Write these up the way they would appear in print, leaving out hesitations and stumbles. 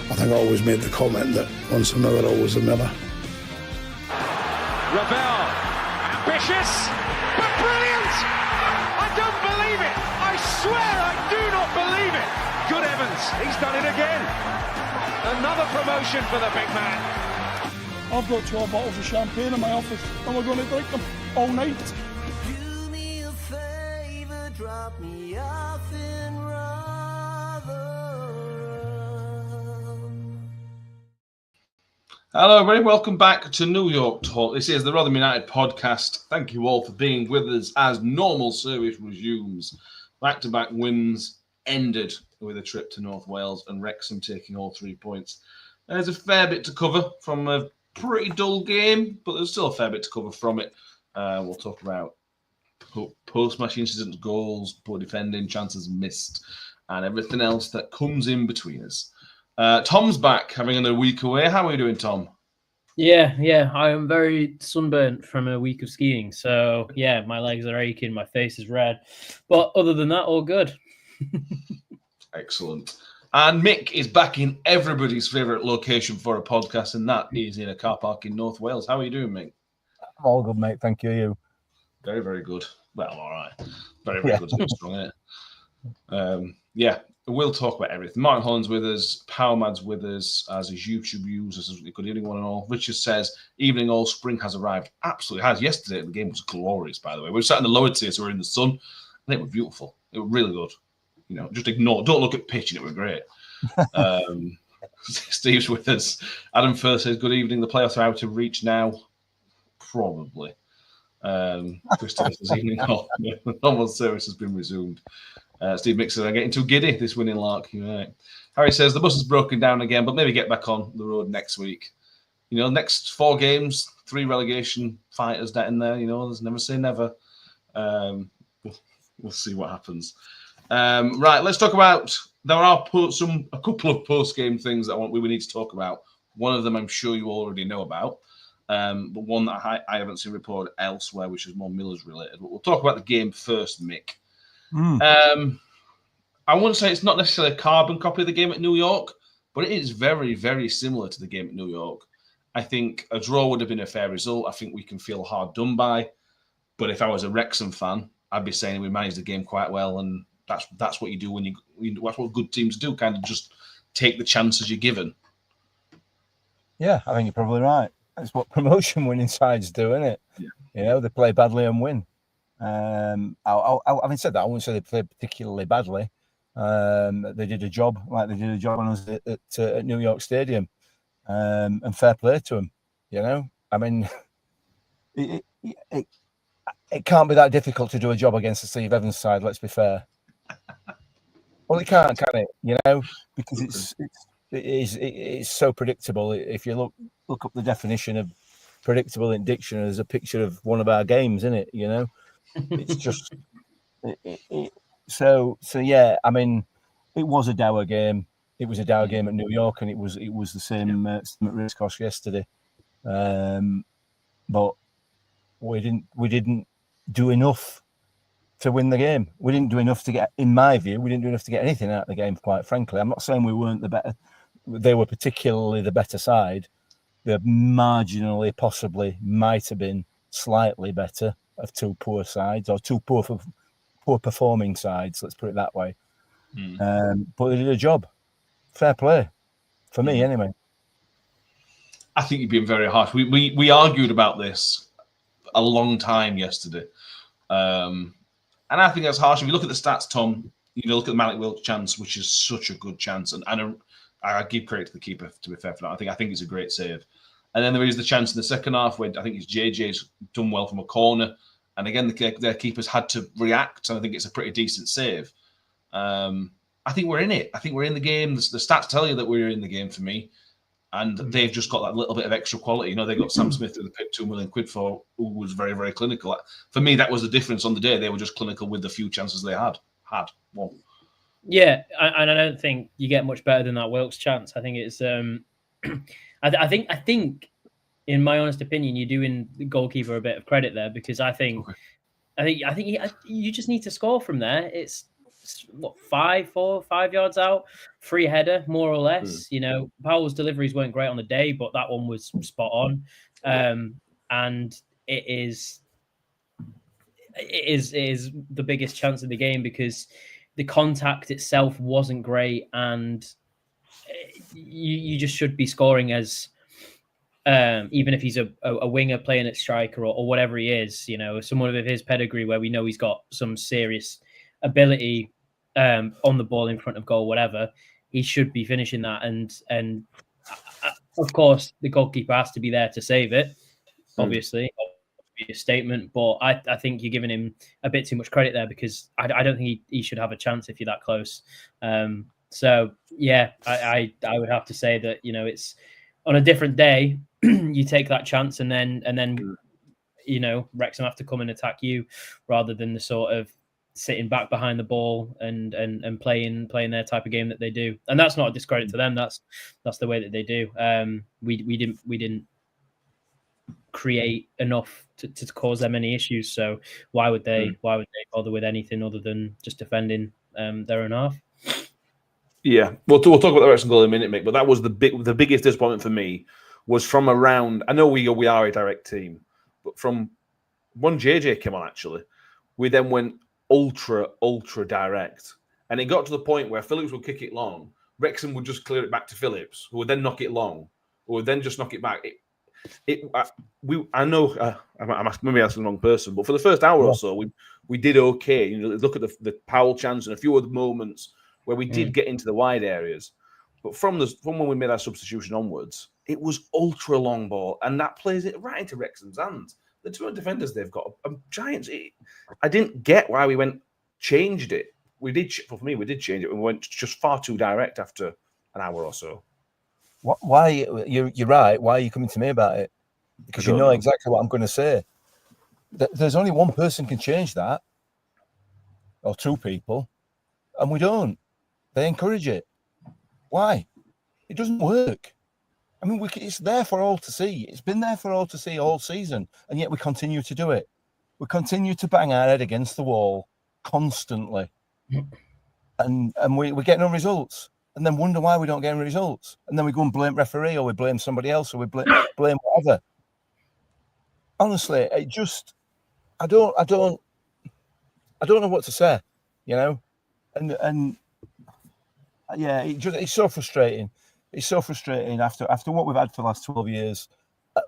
I think I always made the comment that once a miller, always a miller. Ravel, ambitious, but brilliant! I don't believe it! I swear I do not believe it! Good heavens, he's done it again! Another promotion for the big man. I've got 12 bottles of champagne in my office and we're going to drink them all night. Do me a favour, drop me off in Rotherham. Hello, everybody. Welcome back to New York Talk. This is the Rotherham United podcast. Thank you all for being with us as normal service resumes. Back-to-back wins ended with a trip to North Wales and Wrexham taking all 3 points. There's a fair bit to cover from a pretty dull game, but there's still a fair bit to cover from it. We'll talk about post-match incidents, goals, poor defending, chances missed, and everything else that comes in between us. Tom's back, having another week away. How are you doing, Tom? Yeah. I am very sunburnt from a week of skiing. So, yeah, my legs are aching. My face is red. But other than that, all good. Excellent. And Mick is back in everybody's favourite location for a podcast, and that is in a car park in North Wales. How are you doing, Mick? I'm all good, mate. Thank you. You? Very, very good. Well, all right. Very, very good. It's strong, isn't it? Yeah, we'll talk about everything. Martin Holland's with us. Powermad's with us as his YouTube users. Good evening, one and all. Richard says, evening all, spring has arrived. Absolutely has. Yesterday, the game was glorious, by the way. We were sat in the lower tier, so we were in the sun, and it was beautiful. It was really good. You know, just ignore. Don't look at pitch, and it was great. Steve's with us. Adam Firth says, good evening. The playoffs are out of reach now. Probably. Christopher says, evening all. Normal service has been resumed. Steve Mixer, I'm getting too giddy this winning lark. Right. Harry says, the bus is broken down again, but maybe get back on the road next week. You know, next 4 games, 3 relegation fighters that in there. You know, there's never say never. We'll see what happens. Right, let's talk about. There are a couple of post-game things that we need to talk about. One of them I'm sure you already know about, but one that I haven't seen reported elsewhere, which is more Millers related. But we'll talk about the game first, Mick. I wouldn't say it's not necessarily a carbon copy of the game at New York, but it is very, very similar to the game at New York. I think a draw would have been a fair result. I think we can feel hard done by. But if I was a Wrexham fan, I'd be saying we managed the game quite well, and that's what you do when that's what good teams do, kind of just take the chances you're given. Yeah, I think you're probably right. That's what promotion winning sides do, isn't it? Yeah. You know, they play badly and win. Having said that, I wouldn't say they played particularly badly. They did a job like they did a job when I was at New York Stadium, and fair play to them. You know, I mean, it can't be that difficult to do a job against the Steve Evans side. Let's be fair. Well, it can't, can it? You know, because it's so predictable. If you look up the definition of predictable in dictionary, there's a picture of one of our games, isn't it? You know, it's just so yeah. I mean, it was a dour game. It was a dour game at New York, and it was the same at Racecourse yesterday. But we didn't do enough to win the game. We didn't do enough to get, in my view, we didn't do enough to get anything out of the game, quite frankly. I'm not saying we weren't the better. They were particularly the better side. They marginally, possibly, might have been slightly better of 2 poor sides, or 2 poor performing sides, let's put it that way. But they did a job. Fair play. For me, anyway. I think you've been very harsh. We argued about this a long time yesterday. And I think that's harsh. If you look at the stats, Tom, you look at the Malik Wilks chance, which is such a good chance. And I give credit to the keeper, to be fair for that. I think it's a great save. And then there is the chance in the second half where I think it's JJ's done well from a corner. And again, their keepers had to react. And I think it's a pretty decent save. I think we're in it. I think we're in the game. The stats tell you that we're in the game for me. And they've just got that little bit of extra quality. You know, they got Sam Smith who they picked £2 million for, who was very, very clinical. For me, that was the difference on the day. They were just clinical with the few chances they had. Well, yeah, and I don't think you get much better than that Wilks chance. I think it's I think in my honest opinion, you're doing the goalkeeper a bit of credit there, because I think you just need to score from there. It's 5 yards out, free header, more or less. You know, Powell's deliveries weren't great on the day, but that one was spot on. And it is the biggest chance of the game because the contact itself wasn't great, and you just should be scoring as even if he's a winger playing at striker or whatever he is, you know, someone of his pedigree where we know he's got some serious ability on the ball in front of goal, whatever, he should be finishing that. And of course, the goalkeeper has to be there to save it, obviously. Be a statement, but I think you're giving him a bit too much credit there because I don't think he should have a chance if you're that close. So yeah, I would have to say that, you know, it's on a different day you take that chance and then you know, Wrexham have to come and attack you rather than the sort of sitting back behind the ball and playing their type of game that they do. And that's not a discredit to them. That's the way that they do. We didn't create enough to cause them any issues. So why would they bother with anything other than just defending their own half? Yeah, we'll talk about the Wrexham goal in a minute, Mick. But that was the biggest disappointment for me was from around. I know we are a direct team, but from when JJ came on, actually, we then went ultra direct, and it got to the point where Phillips would kick it long, Wrexham would just clear it back to Phillips, who would then knock it long, who would then just knock it back. I know I'm maybe asking the wrong person, but for the first hour or so, we did okay. You know, look at the Powell chance and a few other moments where we did get into the wide areas, but from when we made our substitution onwards, it was ultra long ball, and that plays it right into Wrexham's hands. The two defenders they've got are giants. I didn't get why we changed it. We did change it. We went just far too direct after an hour or so. Why you're right? Why are you coming to me about it? Because you know exactly what I'm going to say. There's only one person can change that, or two people, and we don't. They encourage it. Why? It doesn't work. I mean, it's there for all to see. It's been there for all to see all season, and yet we continue to do it. We continue to bang our head against the wall constantly, and we get no results. And then wonder why we don't get any results. And then we go and blame referee, or we blame somebody else, or we blame whatever. Honestly, it just I don't know what to say, you know. And yeah, it's so frustrating. It's so frustrating after what we've had for the last 12 years,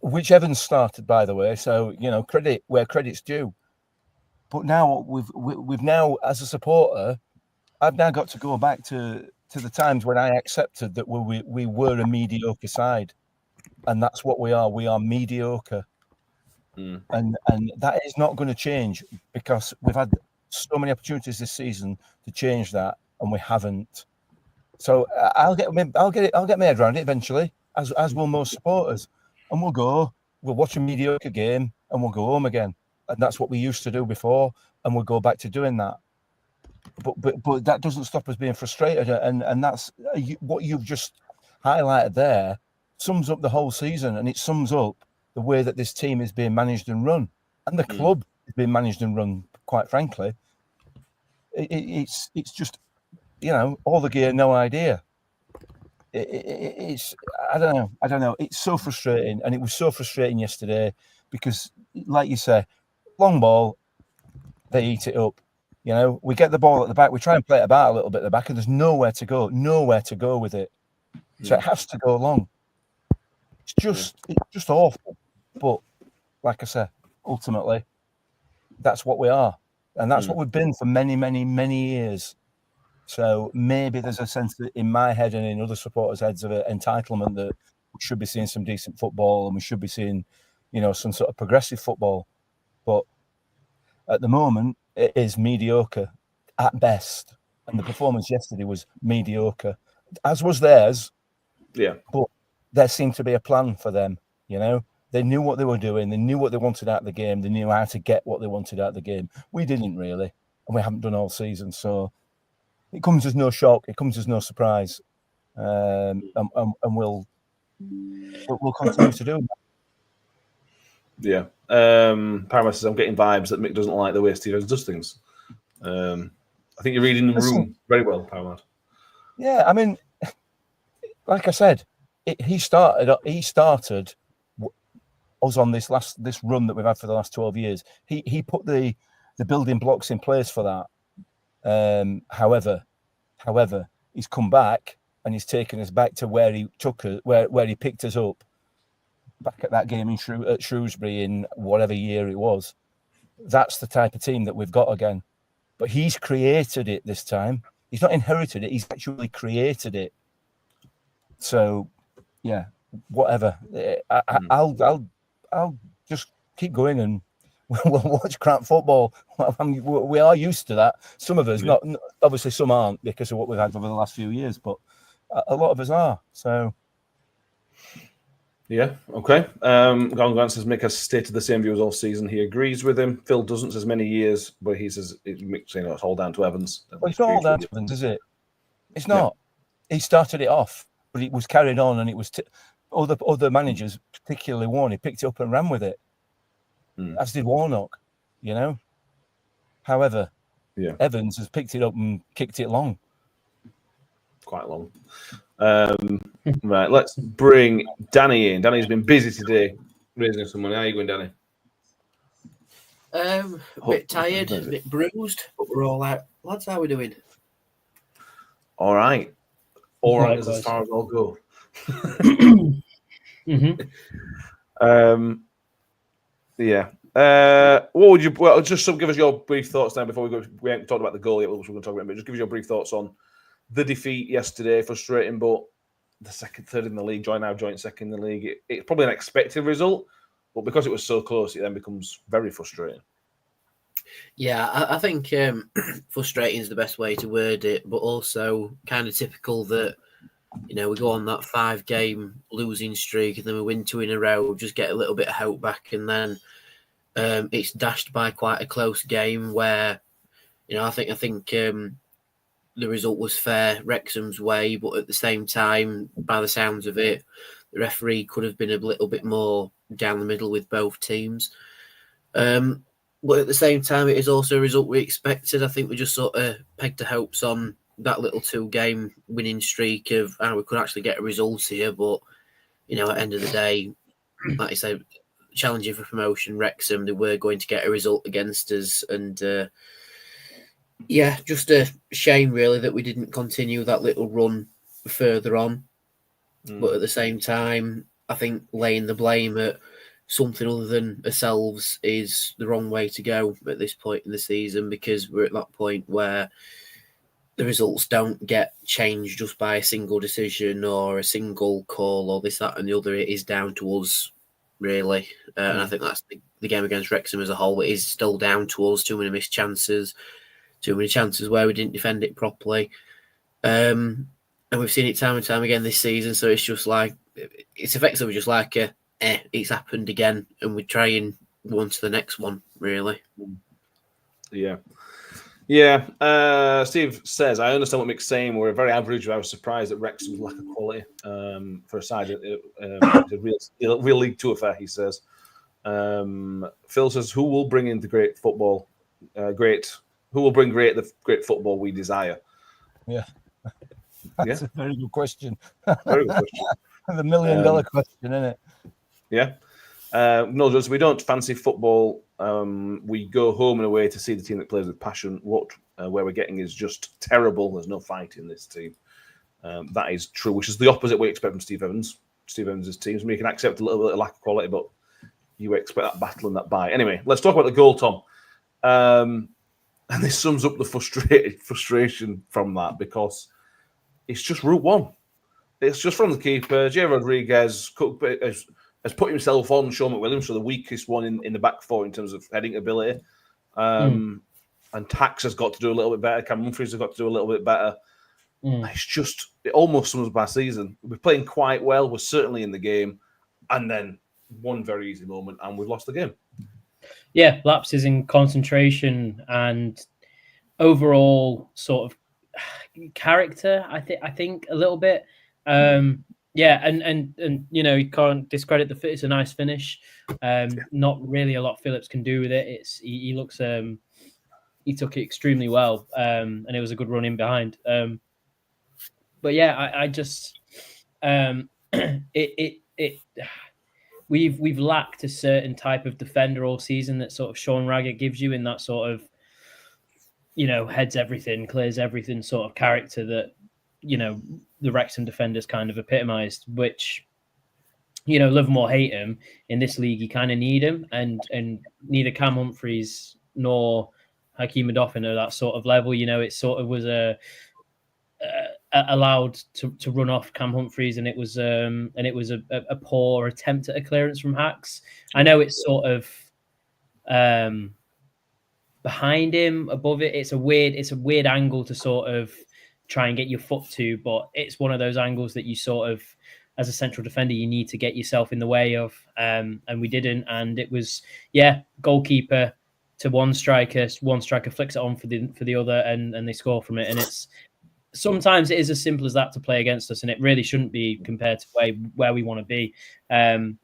which Evans started, by the way. So, you know, credit where credit's due. But now we've now, as a supporter, I've now got to go back to the times when I accepted that we were a mediocre side, and that's what we are. We are mediocre, and that is not going to change because we've had so many opportunities this season to change that, and we haven't. So I'll get my head around it eventually, as will most supporters, and we'll watch a mediocre game, and we'll go home again, and that's what we used to do before, and we'll go back to doing that. But that doesn't stop us being frustrated, and that's what you've just highlighted there sums up the whole season, and it sums up the way that this team is being managed and run, and the club is being managed and run. Quite frankly, it's just, you know, all the gear, no idea. It's I don't know. It's so frustrating, and it was so frustrating yesterday because, like you say, long ball, they eat it up. You know, we get the ball at the back, we try and play it about a little bit at the back, and there's nowhere to go with it. So it has to go long. It's just awful. But like I said, ultimately, that's what we are. And that's what we've been for many, many, many years. So maybe there's a sense that in my head and in other supporters' heads of entitlement that we should be seeing some decent football and we should be seeing, you know, some sort of progressive football. But at the moment, it is mediocre at best. And the performance yesterday was mediocre, as was theirs. Yeah. But there seemed to be a plan for them, you know. They knew what they were doing. They knew what they wanted out of the game. They knew how to get what they wanted out of the game. We didn't really, and we haven't done all season. So it comes as no shock. It comes as no surprise. And we'll continue to do that. Yeah. Paramount says, I'm getting vibes that Mick doesn't like the way Steve Evans does things. I think you're reading the room very well, Powerlad. Yeah, I mean, like I said, he started us on this run that we've had for the last 12 years. He put the building blocks in place for that. However, he's come back and he's taken us back to where he took us, where he picked us up back at that game at Shrewsbury in whatever year it was. That's the type of team that we've got again. But he's created it this time. He's not inherited it. He's actually created it. So, yeah, whatever. I'll just keep going and we'll watch crap football. We are used to that. Some of us, not obviously, some aren't because of what we've had over the last few years, but a lot of us are. So, yeah, okay. Grant says Mick has stated the same views all season. He agrees with him. Phil doesn't, says many years, but he says Mick's saying it's all down to Evans. Well, it's not all down to Evans, is it? It's not. Yeah. He started it off, but it was carried on, and it was other managers, particularly Warney, picked it up and ran with it. As did Warnock, you know. However, Evans has picked it up and kicked it long. Quite long. Right, let's bring Danny in. Danny's been busy today raising some money. How are you going, Danny? A bit tired, a bit bruised, but we're all out. Lads, how are we doing? All right. All right, as far as I'll go. Yeah. What would you? Well, just give us your brief thoughts now before we go. We haven't talked about the goal yet, which we're going to talk about. But just give us your brief thoughts on the defeat yesterday. Frustrating, but the third in the league, joint second in the league. It's probably an expected result, but because it was so close, it then becomes very frustrating. Yeah, I think frustrating is the best way to word it, but also kind of typical that, you know, we go on that 5-game losing streak and then we win 2 in a row, just get a little bit of hope back, and then it's dashed by quite a close game where, you know, I think the result was fair Wrexham's way, but at the same time, by the sounds of it, the referee could have been a little bit more down the middle with both teams. But at the same time, it is also a result we expected. I think we just sort of pegged the hopes on that little 2-game winning streak of we could actually get a result here. But, you know, at the end of the day, like I said, challenging for promotion, Wrexham, they were going to get a result against us. And, just a shame, really, that we didn't continue that little run further on. But at the same time, I think laying the blame at something other than ourselves is the wrong way to go at this point in the season, because we're at that point where the results don't get changed just by a single decision or a single call or this, that and the other. It is down to us, really. And I think that's the game against Wrexham as a whole. It is still down to us. Too many missed chances, too many chances where we didn't defend it properly. And we've seen it time and time again this season. So it's just like, it's effectively just like it's happened again, and we try and go on to the next one, really. Yeah. Steve says, I understand what Mick's saying. We're very average. I was surprised at Wrexham's lack of quality for a side. It's a real League Two affair, he says. Phil says, who will bring in the great football? Who will bring the great football we desire? Yeah. That's a very good question. Very good question. The $1 million question, isn't it? Yeah. No, we don't fancy football. We go home and away to see the team that plays with passion. What where we're getting is just terrible. There's no fight in this team. That is true, which is the opposite we expect from Steve Evans. Steve Evans' teams. We can accept a little bit of lack of quality, but you expect that battle and that bite. Anyway, let's talk about the goal, Tom. And this sums up the frustration from that, because it's just route one. It's just from the keeper. Jay Rodriguez has put himself on Sean McWilliams for the weakest one in the back four in terms of heading ability. And Tax has got to do a little bit better. Cam Humphries has got to do a little bit better. It's just, it almost sums up our season. We're playing quite well. We're certainly in the game. And then one very easy moment and we've lost the game. Yeah, lapses in concentration and overall sort of character, I think a little bit. And you know, you can't discredit it's a nice finish. Not really a lot Phillips can do with it. He looks he took it extremely well, and it was a good run in behind. But yeah, I just we've lacked a certain type of defender all season that sort of Sean Raggett gives you in that sort of, heads everything, clears everything sort of character that, the Wrexham defenders kind of epitomised, which, love him or hate him, in this league, you kind of need him. And neither Cam Humphreys nor Hakeem Odoffin are that sort of level. It sort of was allowed to run off Cam Humphreys, and it was a poor attempt at a clearance from Hacks. I know it's sort of behind him, above it. It's a weird angle to sort of try and get your foot to, but it's one of those angles that you sort of, as a central defender, you need to get yourself in the way of, and we didn't. And it was, goalkeeper to one striker flicks it on for the other, and they score from it. And it's sometimes it is as simple as that to play against us, and it really shouldn't be compared to where we want to be. I'm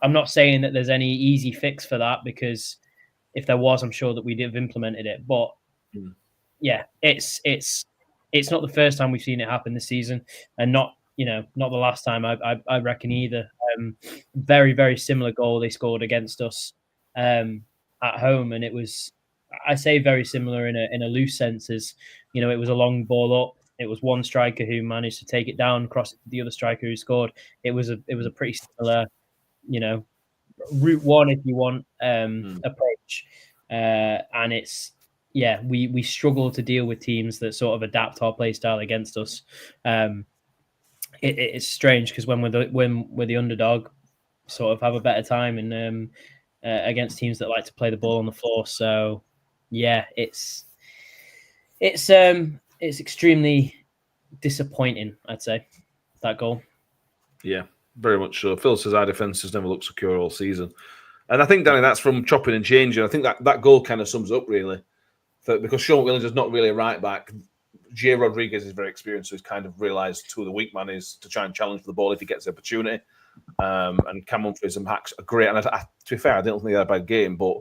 not saying that there's any easy fix for that, because if there was, I'm sure that we'd have implemented it. But it's not the first time we've seen it happen this season, and not the last time, I reckon, either. Very, very similar goal they scored against us at home, and it was, I say very similar in a loose sense, as it was a long ball up. It was one striker who managed to take it down, cross it to the other striker who scored. It was a pretty similar, route one, if you want, approach. And it's, we struggle to deal with teams that sort of adapt our play style against us. It's strange, because when we're the underdog, sort of have a better time and against teams that like to play the ball on the floor. So it's extremely disappointing, I'd say, that goal. Yeah, very much so. Phil says our defence has never looked secure all season. And I think, Danny, that's from chopping and changing. I think that goal kind of sums up, really. Because Sean Williams is not really a right back. Jay Rodriguez is very experienced, so he's kind of realised who the weak man is to try and challenge for the ball if he gets the opportunity. And Cam Humphreys and Hacks are great. And to be fair, I don't think they had a bad game, but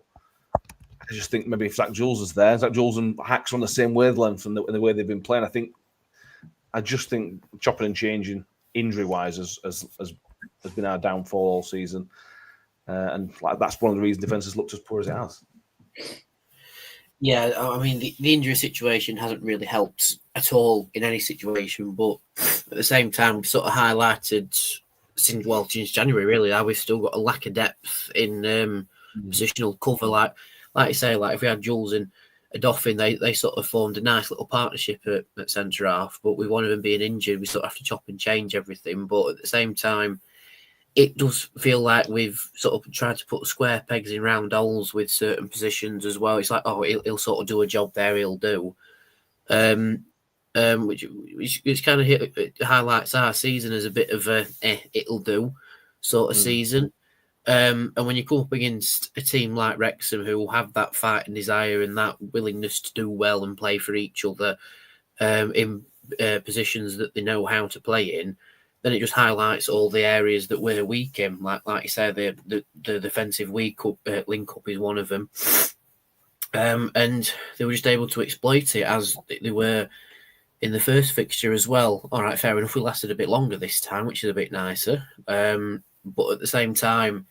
I just think maybe if Zach Jules is there, Zach Jules and Hacks are on the same wavelength in the way they've been playing. I just think chopping and changing injury-wise has been our downfall all season. And that's one of the reasons defence has looked as poor as it has. Yeah, I mean, the injury situation hasn't really helped at all in any situation, but at the same time, we've sort of highlighted since January, really, how we've still got a lack of depth in positional cover. Like you say, if we had Jules and Odoffin, they sort of formed a nice little partnership at centre-half, but with one of them being injured, we sort of have to chop and change everything. But at the same time, it does feel like we've sort of tried to put square pegs in round holes with certain positions as well. It's like, he'll sort of do a job there, he'll do. Which kind of highlights our season as a bit of a it'll do sort of season. And when you come up against a team like Wrexham, who will have that fight and desire and that willingness to do well and play for each other in positions that they know how to play in, then it just highlights all the areas that we're weak in. Like you said, the defensive link-up is one of them. And they were just able to exploit it as they were in the first fixture as well. All right, fair enough, we lasted a bit longer this time, which is a bit nicer. But at the same time,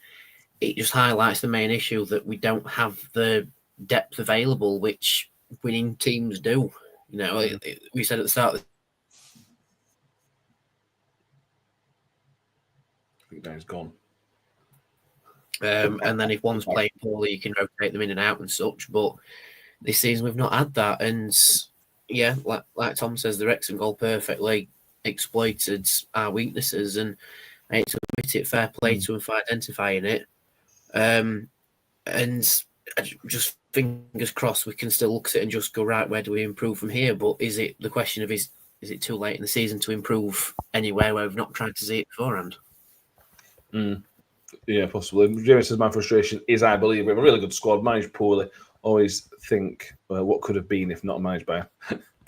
it just highlights the main issue that we don't have the depth available, which winning teams do. We said at the start... I think Danny's gone. And then if one's playing poorly, you can rotate them in and out and such. But this season, we've not had that. And like Tom says, the Wrexham goal perfectly exploited our weaknesses. And I hate to admit it, fair play to them for identifying it. And just fingers crossed we can still look at it and just go, right, where do we improve from here? But is it the question of is it too late in the season to improve anywhere where we've not tried to see it beforehand? Yeah, possibly. Jamie says my frustration is I believe we have a really good squad, managed poorly. Always think what could have been if not managed by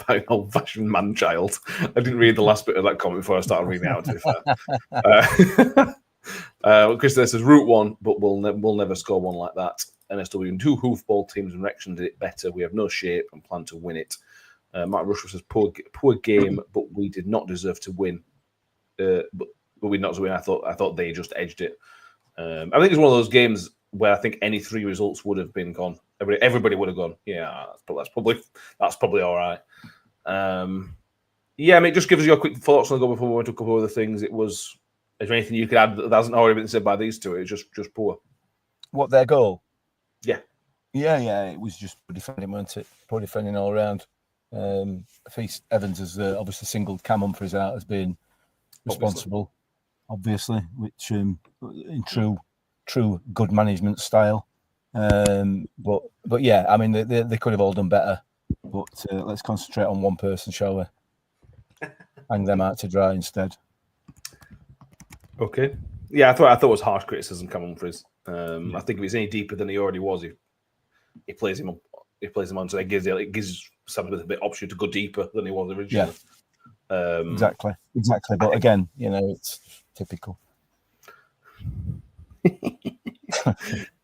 an old-fashioned man-child. I didn't read the last bit of that comment before I started reading it out, to be fair. Chris there says route one, but we'll never score one like that. NSW and 2 hoofball teams in Wrexham did it better. We have no shape and plan to win it. Matt Rushworth says, poor game, but we did not deserve to win. But we not to win. I thought they just edged it. I think it's one of those games where I think any 3 results would have been gone. Everybody would have gone. Yeah, that's probably all right. Yeah, I mean, just give us your quick thoughts on the goal before we went to a couple of other things. Is there anything you could add that hasn't already been said by these two? It's just poor. What, their goal? Yeah. Yeah. It was just poor defending, wasn't it? Poor defending all around. I think Evans has obviously singled Cam Humphries out as being responsible, obviously, which in true good management style. But yeah, I mean, they could have all done better. But let's concentrate on one person, shall we? Hang them out to dry instead. Okay. Yeah, I thought it was harsh criticism, Cam Humphries. I think if it's any deeper than he already was, he plays him on, so it gives Sam Smith a bit option to go deeper than he was originally. Yeah. Exactly. But again, it's typical.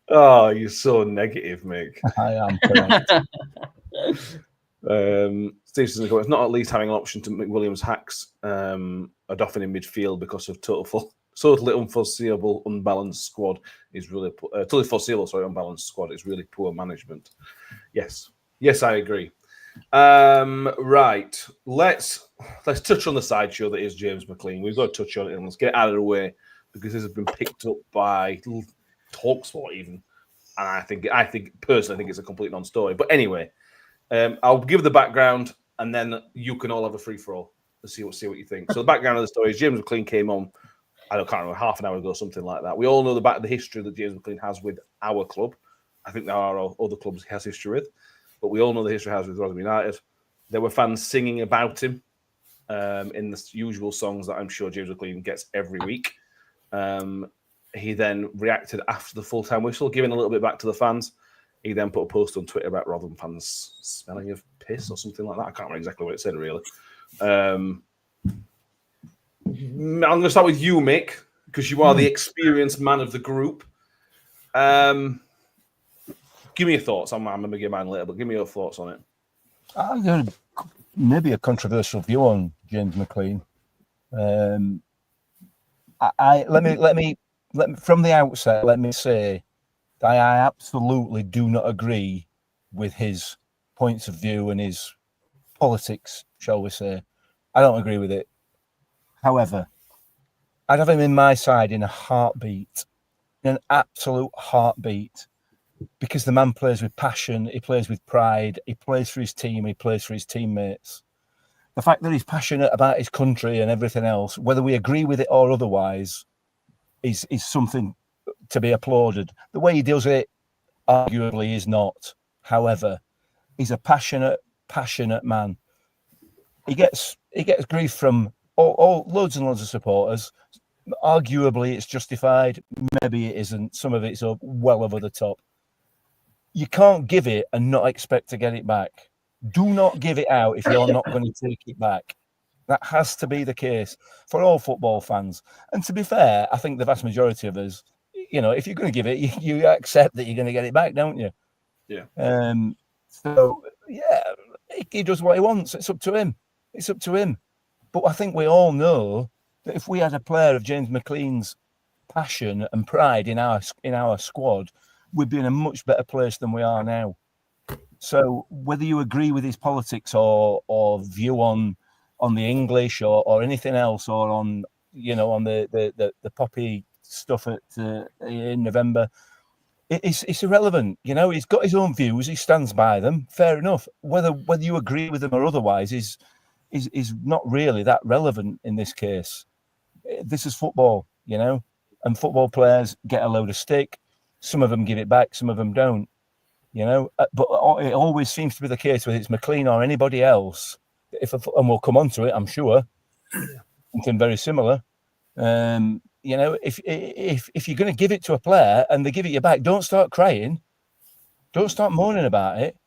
Oh, you're so negative, Mick. I am. Steve says, it's not at least having an option to McWilliams hacks Odoffin in midfield because of totally unforeseeable, unbalanced squad is really totally foreseeable. Sorry, unbalanced squad is really poor management. Yes, I agree. Right, let's touch on the sideshow that is James McLean. We've got to touch on it and let's get it out of the way because this has been picked up by TalkSport even, and I think personally, I think it's a complete non-story. But anyway, I'll give the background and then you can all have a free for all to see what you think. So the background of the story is James McLean came on. I can't remember, half an hour ago, something like that. We all know the history that James McLean has with our club. I think there are other clubs he has history with, but we all know the history he has with Rotherham United. There were fans singing about him in the usual songs that I'm sure James McLean gets every week. He then reacted after the full-time whistle, giving a little bit back to the fans. He then put a post on Twitter about Rotherham fans smelling of piss or something like that. I can't remember exactly what it said, really. I'm going to start with you, Mick, because you are the experienced man of the group. Give me your thoughts. I'm going to give mine later, but give me your thoughts on it. I'm going to maybe a controversial view on James McLean. Let me from the outset. Let me say that I absolutely do not agree with his points of view and his politics, shall we say. I don't agree with it. However, I'd have him in my side in a heartbeat, in an absolute heartbeat, because the man plays with passion, he plays with pride, he plays for his team, he plays for his teammates. The fact that he's passionate about his country and everything else, whether we agree with it or otherwise, is something to be applauded. The way he does it, arguably, is not. However, he's a passionate man. He gets grief from all loads and loads of supporters. Arguably, it's justified. Maybe it isn't. Some of it's well over the top. You can't give it and not expect to get it back. Do not give it out if you're not going to take it back. That has to be the case for all football fans. And to be fair, I think the vast majority of us, if you're going to give it, you accept that you're going to get it back, don't you? Yeah. So, yeah, he does what he wants. It's up to him. But I think we all know that if we had a player of James McLean's passion and pride in our squad, we'd be in a much better place than we are now. So whether you agree with his politics or view on the English or anything else, or on the poppy stuff in November, it's irrelevant. He's got his own views. He stands by them. Fair enough. Whether you agree with them or otherwise is not really that relevant in this case. This is football, and football players get a load of stick. Some of them give it back, some of them don't, But it always seems to be the case whether it's McLean or anybody else. And we'll come on to it, I'm sure. Something very similar. If you're going to give it to a player and they give it you back, don't start crying. Don't start moaning about it,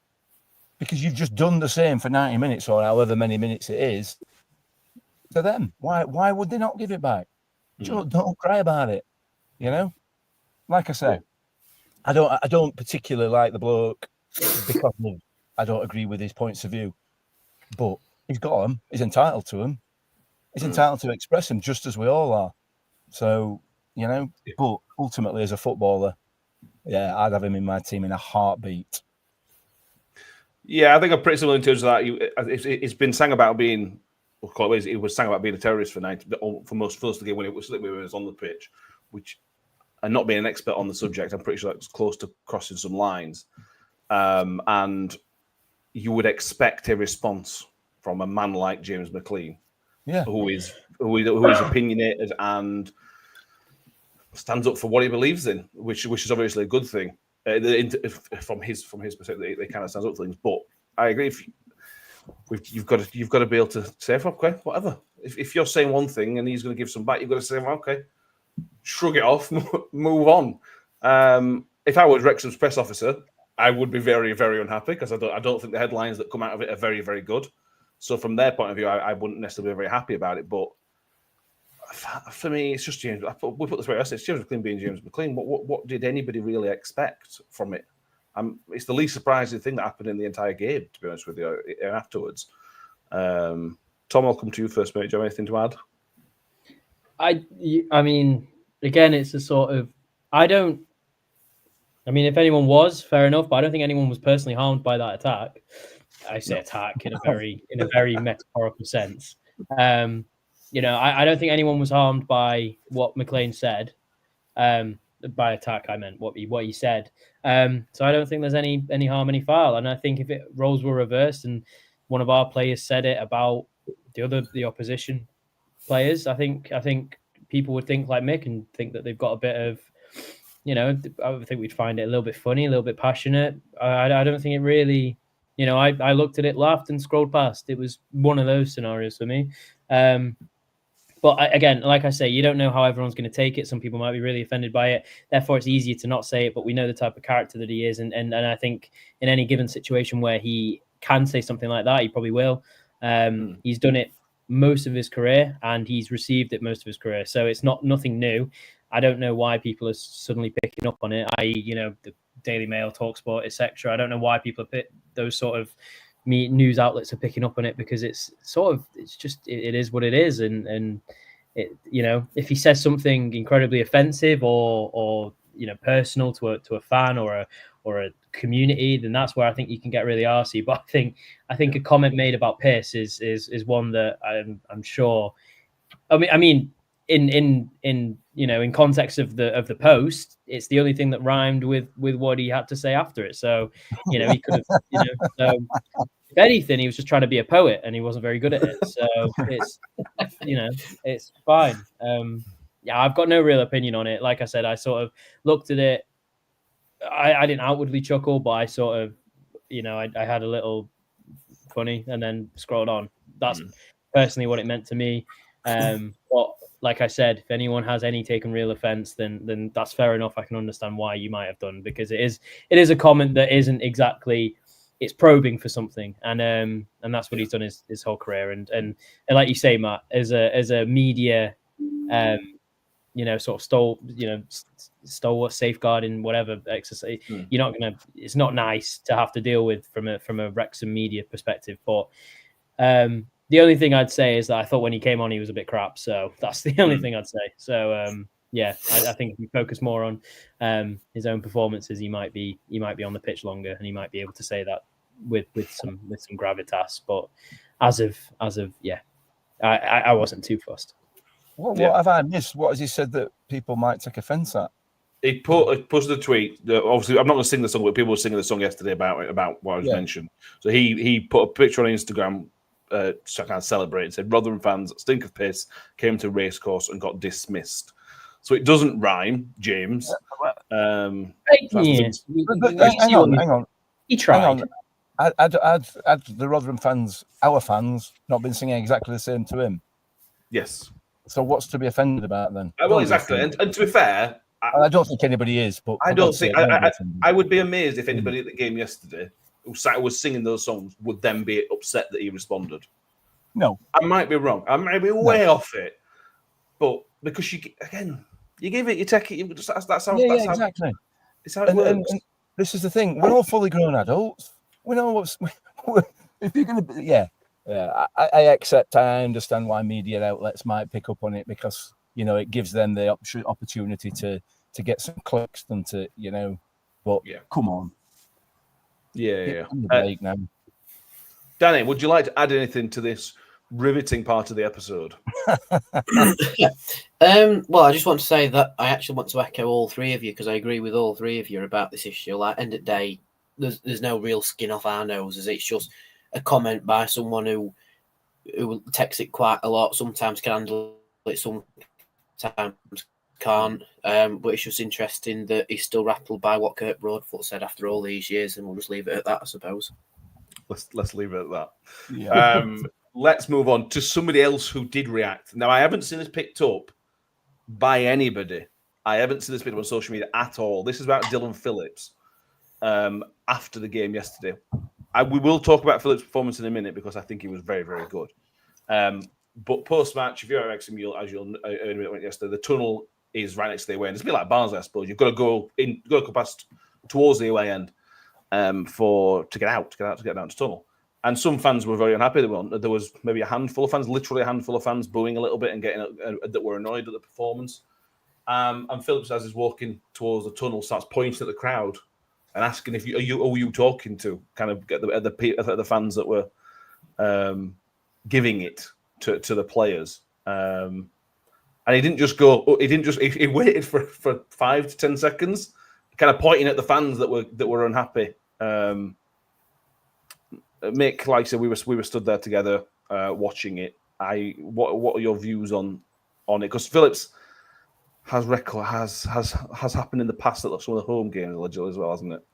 because you've just done the same for 90 minutes or however many minutes it is to them. Why would they not give it back? Don't cry about it. Like I say, I don't particularly like the bloke because I don't agree with his points of view, but he's got them. He's entitled to them. He's entitled to express them, just as we all are. So, but ultimately, as a footballer, yeah, I'd have him in my team in a heartbeat. Yeah, I think I'm pretty similar in terms of that. It's been sang about being, it was sang about being a terrorist for most of the game when it was on the pitch, which, and not being an expert on the subject, I'm pretty sure that's close to crossing some lines. And you would expect a response from a man like James McLean, who is opinionated and stands up for what he believes in, which is obviously a good thing. From his perspective, they kind of stands up for things. But I agree. You've got to be able to say, okay, whatever. If you're saying one thing and he's going to give some back, you've got to say, okay, shrug it off, move on. If I was Wrexham's press officer, I would be very, very unhappy because I don't think the headlines that come out of it are very, very good. So from their point of view, I wouldn't necessarily be very happy about it. But for me, it's just James. We put this way. It's James McLean being James McLean. What did anybody really expect from it? It's the least surprising thing that happened in the entire game, to be honest with you. Afterwards, Tom, I'll come to you first, mate. Do you have anything to add? I mean, again, it's a sort of if anyone was, fair enough, but I don't think anyone was personally harmed by that attack. I say attack in a very metaphorical sense. I don't think anyone was harmed by what McLean said. By attack, I meant what he said. So I don't think there's any harm, any foul. And I think if roles were reversed and one of our players said it about the opposition players, I think people would think like Mick and think that they've got a bit of, I think we'd find it a little bit funny, a little bit passionate. I don't think it really, I looked at it, laughed and scrolled past. It was one of those scenarios for me. But again, like I say, you don't know how everyone's going to take it. Some people might be really offended by it. Therefore, it's easier to not say it, but we know the type of character that he is. And I think in any given situation where he can say something like that, he probably will. He's done it most of his career and he's received it most of his career. So it's nothing new. I don't know why people are suddenly picking up on it, i.e., the Daily Mail, TalkSport, etc. I don't know why people are those sort of news outlets are picking up on it because it is what it is. And it, if he says something incredibly offensive or personal to a fan or a community, then that's where I think you can get really arsey. But I think a comment made about Pierce is one that I'm sure. I mean, in context of the post, it's the only thing that rhymed with what he had to say after it. So, he could have, so if anything, he was just trying to be a poet and he wasn't very good at it. So it's, it's fine. I've got no real opinion on it. Like I said, I sort of looked at it. I didn't outwardly chuckle, but I sort of, I had a little funny and then scrolled on. That's personally what it meant to me. But like I said, if anyone has any taken real offense, then that's fair enough. I can understand why you might have done, because it is a comment that isn't exactly, it's probing for something, and that's what he's done his whole career. And like you say, Matt, as a media, sort of stalwart safeguarding whatever exercise, you're not gonna. It's not nice to have to deal with from a Wrexham media perspective, but. The only thing I'd say is that I thought when he came on, he was a bit crap. So that's the only thing I'd say. So, I think if we focus more on his own performances, he might be on the pitch longer and he might be able to say that with some gravitas. But as of I wasn't too fussed. What have I missed? What has he said that people might take offence at? He posted a tweet. Obviously, I'm not going to sing the song, but people were singing the song yesterday about what I was mentioned. So he put a picture on Instagram. Kind of celebrated, said Rotherham fans stink of piss, came to racecourse and got dismissed. So it doesn't rhyme, James. Hang on. He tried. Had the Rotherham fans, our fans, not been singing exactly the same to him? Yes. So what's to be offended about then? Well, exactly. And to be fair, I don't think anybody is. But I don't think I would be amazed if anybody at the game yesterday who was singing those songs would then be upset that he responded. No. I might be wrong. I might be way off it. But because you give it, you take it. That's how exactly. It's how it works. And this is the thing. We're all fully grown adults. We know what's if you're going to be, yeah. I accept. I understand why media outlets might pick up on it because it gives them the opportunity to get some clicks and to But come on, yeah. Now. Danny, would you like to add anything to this riveting part of the episode? Well, I just want to say that I actually want to echo all three of you because I agree with all three of you about this issue. Like, end of the day, there's no real skin off our noses. It's just a comment by someone who takes it quite a lot. Sometimes can handle it, sometimes can't. But it's just interesting that he's still rattled by what Kurt Broadfoot said after all these years, and we'll just leave it at that, I suppose. Let's leave it at that. Yeah. Let's move on to somebody else who did react. Now, I haven't seen this picked up by anybody. I haven't seen this picked up on social media at all. This is about Dylan Phillips after the game yesterday. We will talk about Phillips' performance in a minute because I think he was very, very good. But post-match, if you're at Wrexham, as you'll went yesterday, the tunnel is right next to the away end. It's a bit like Barnsley, I suppose. You've got to go past towards the away end to get down to tunnel. And some fans were very unhappy. There was maybe literally a handful of fans booing a little bit and getting that were annoyed at the performance. And Phillips, as he's walking towards the tunnel, starts pointing at the crowd and asking who are you talking to? Kind of get the fans that were giving it to the players. And he didn't just go. He waited for 5 to 10 seconds, kind of pointing at the fans that were unhappy. Mick, like I said, we were stood there together watching it. What are your views on it? Because Phillips has happened in the past at some of the home games allegedly as well, hasn't it?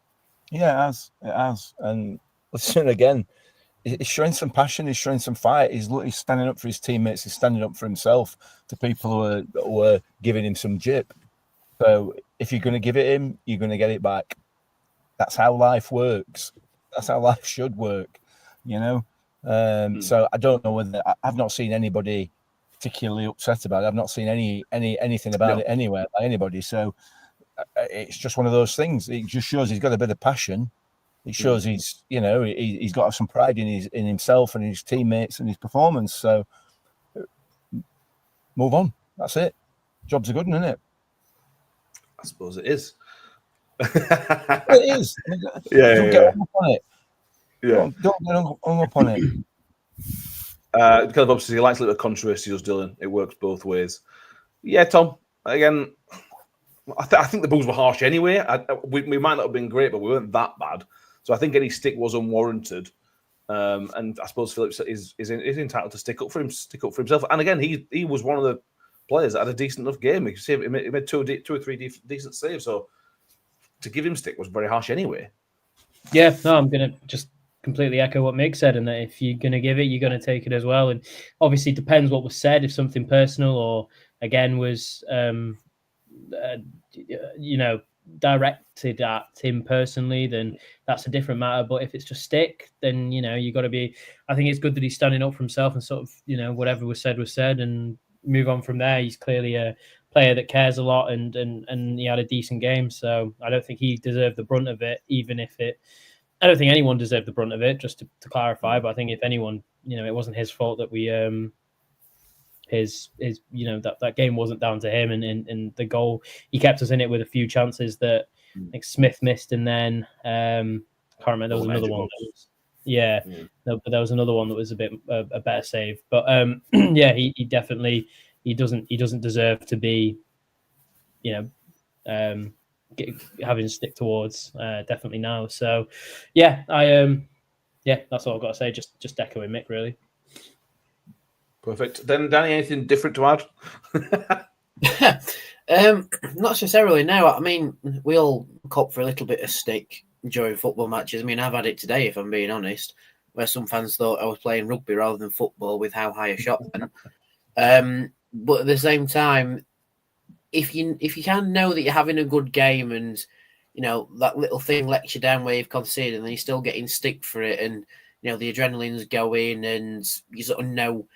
Yeah, it has. And listen again, he's showing some passion. He's showing some fight. He's standing up for his teammates. He's standing up for himself to people who are giving him some jip. So if you're going to give it him, you're going to get it back. That's how life works. That's how life should work, So I don't know whether I've not seen anybody particularly upset about it. I've not seen anything about it anywhere by anybody. So it's just one of those things. It just shows he's got a bit of passion. It shows he's got some pride in himself and his teammates and his performance. So move on. That's it. Job's a good one, isn't it? I suppose it is. It is. Don't get hung up on it. Yeah. Don't get hung up on it. Kind of obviously, he likes a little controversy, does Dylan. It works both ways. Yeah, Tom. Again, I think the boos were harsh anyway. We might not have been great, but we weren't that bad. So I think any stick was unwarranted. And I suppose Phillips is entitled to stick up for himself. And again, he was one of the players that had a decent enough game. He made two or three decent saves. So to give him stick was very harsh anyway. Yeah, no, I'm going to just completely echo what Mick said, and that if you're going to give it, you're going to take it as well. And obviously it depends what was said. If something personal or, again, was, directed at him personally, then that's a different matter. But if it's just stick, then, you got to be, I think it's good that he's standing up for himself and sort of, whatever was said and move on from there. He's clearly a player that cares a lot and he had a decent game. So I don't think he deserved the brunt of it, I don't think anyone deserved the brunt of it, just to clarify. But I think if anyone, it wasn't his fault that we, that game wasn't down to him. And the goal, he kept us in it with a few chances that I think Smith missed. And then, can't remember, there was another one. But there was another one that was a bit a better save. But he definitely, he doesn't deserve to be, having stick towards definitely now. So that's all I've got to say. Just echoing Mick, really. Perfect. Then Danny, anything different to add? Not necessarily. No, I mean, we all cop for a little bit of stick during football matches. I mean, I've had it today, if I'm being honest, where some fans thought I was playing rugby rather than football with how high a shot went. But at the same time, if you can know that you're having a good game and, that little thing lets you down where you've conceded and then you're still getting stick for it and, the adrenaline's going and you sort of know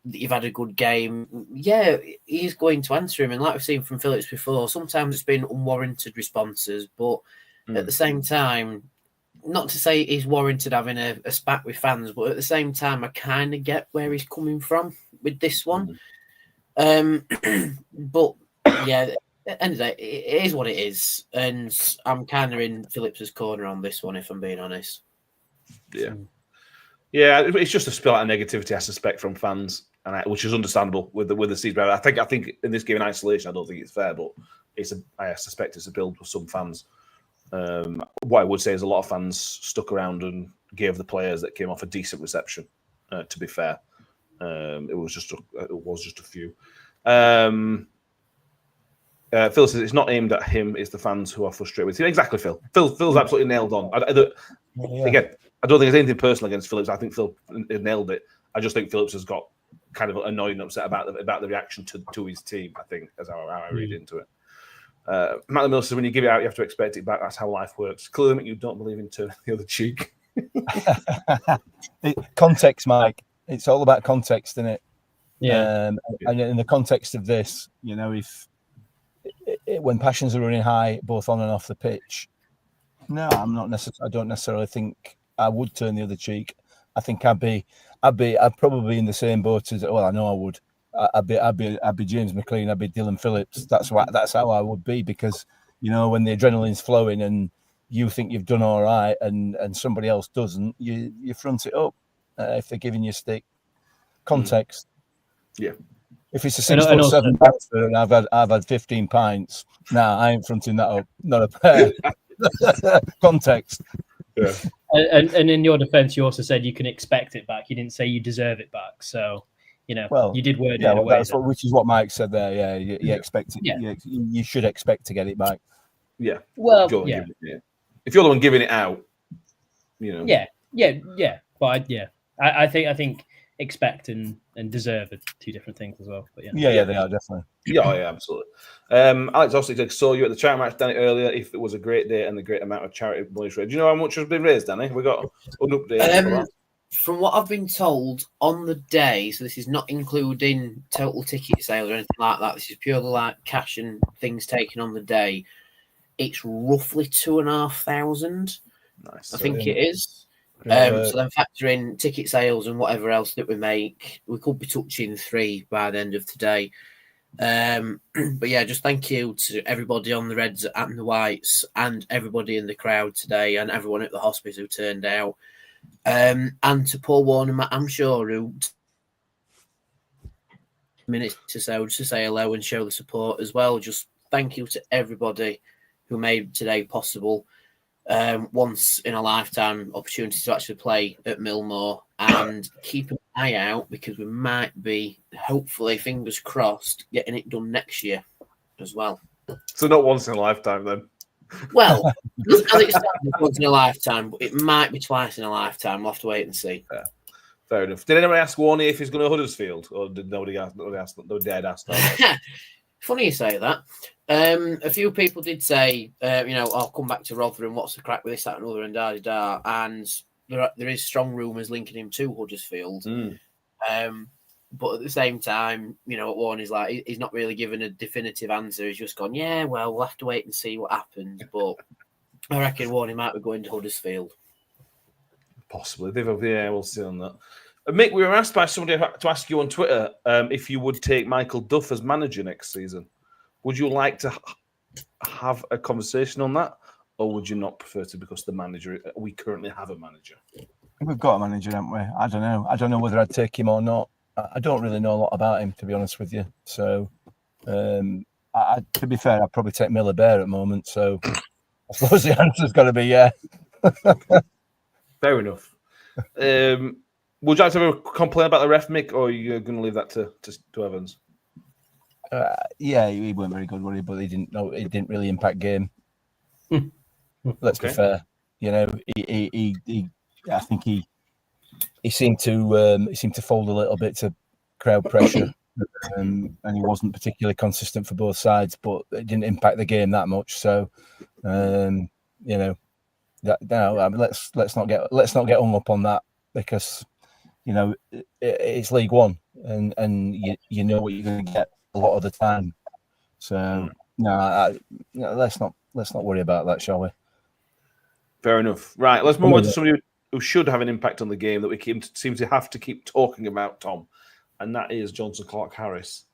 that you've had a good game, yeah, he's going to answer him. And like we've seen from Phillips before, sometimes it's been unwarranted responses, but at the same time, not to say he's warranted having a spat with fans, but at the same time, I kind of get where he's coming from with this one. But yeah, at the end of the day, it is what it is, and I'm kind of in Phillips's corner on this one, if I'm being honest. Yeah, it's just a spill out of negativity, I suspect, from fans, and which is understandable with the season. I think in this game in isolation, I don't think it's fair, but I suspect it's a build with some fans. What I would say is a lot of fans stuck around and gave the players that came off a decent reception. To be fair, it was just a few. Phil says it's not aimed at him; it's the fans who are frustrated with him. Exactly, Phil. Phil's absolutely nailed on. Again, I don't think there's anything personal against Phillips. I think Phil nailed it. I just think Phillips has got kind of annoyed and upset about the reaction to his team. I think that's how I read into it. Matt Miller says, when you give it out, you have to expect it back. That's how life works. Clearly, you don't believe in turning the other cheek. Context, Mike. It's all about context, isn't it? Yeah. And in the context of this, if when passions are running high, both on and off the pitch, no, I'm not necessarily. I don't necessarily think I would turn the other cheek. I think I'd probably be in the same boat as. Well, I know I would. I'd be James McLean. I'd be Dylan Phillips. That's how I would be, because when the adrenaline's flowing and you think you've done all right and somebody else doesn't, you front it up if they're giving you stick. Context. Yeah. If it's a 6'7" bouncer and I've had 15 pints, I ain't fronting that up. Not a pair. Context. Yeah. And in your defence, you also said you can expect it back. You didn't say you deserve it back. So, you did word it in a way. Which is what Mike said there. Yeah, you expect it. Yeah. You should expect to get it back. Yeah. Well, if you're the one giving it out, Yeah. But I think expect and deserve are two different things as well. But yeah, they are definitely. Yeah, absolutely. Alex also saw you at the charity match, Danny, earlier. If it was a great day and the great amount of charity money raised, do you know how much has been raised, Danny? We got an update. From what I've been told on the day, so this is not including total ticket sales or anything like that. This is purely like cash and things taken on the day. It's roughly 2,500. Nice. I think it is. So then factor in ticket sales and whatever else that we make, we could be touching 3 by the end of today. But yeah, just thank you to everybody on the Reds and the Whites and everybody in the crowd today and everyone at the hospice who turned out. And to Paul Warner, Matt Amshaw, who minutes to say hello and show the support as well. Just thank you to everybody who made today possible. Once in a lifetime opportunity to actually play at Millmore, and keep an eye out because we might be, hopefully, fingers crossed, getting it done next year as well. So not once in a lifetime then. Well, as it stands, once in a lifetime, but it might be twice in a lifetime. We'll have to wait and see. Yeah. Fair enough. Did anyone ask Warney if he's going to Huddersfield, or did nobody ask? No dared ask that. Funny you say that. A few people did say, I'll come back to Rotherham. What's the crack with this, that, and other, and da. And there is strong rumours linking him to Huddersfield. But at the same time, what Warney's like, he's not really given a definitive answer. He's just gone, yeah, well, we'll have to wait and see what happens. But I reckon Warney might be going to Huddersfield. Possibly. We'll see on that. Mick, we were asked by somebody to ask you on Twitter if you would take Michael Duff as manager next season. Would you like to have a conversation on that, or would you not prefer to, because the manager, we currently have a manager? We've got a manager, haven't we? I don't know. I don't know whether I'd take him or not. I don't really know a lot about him, to be honest with you. So, to be fair, I'd probably take Miller Bear at the moment. So, I suppose the answer's got to be yeah. Fair enough. Would you like to have a complaint about the ref, Mick, or are you going to leave that to Evans? Yeah, he weren't very good, were he? But he didn't really impact game. Let's be fair. I think he seemed to fold a little bit to crowd pressure, and he wasn't particularly consistent for both sides. But it didn't impact the game that much. So, let's not get hung up on that, because you know, it's League One, and you know what you're going to get a lot of the time. So let's not worry about that, shall we? Fair enough. Right, let's move on to somebody who should have an impact on the game that we seem to have to keep talking about, Tom, and that is Johnson Clark-Harris.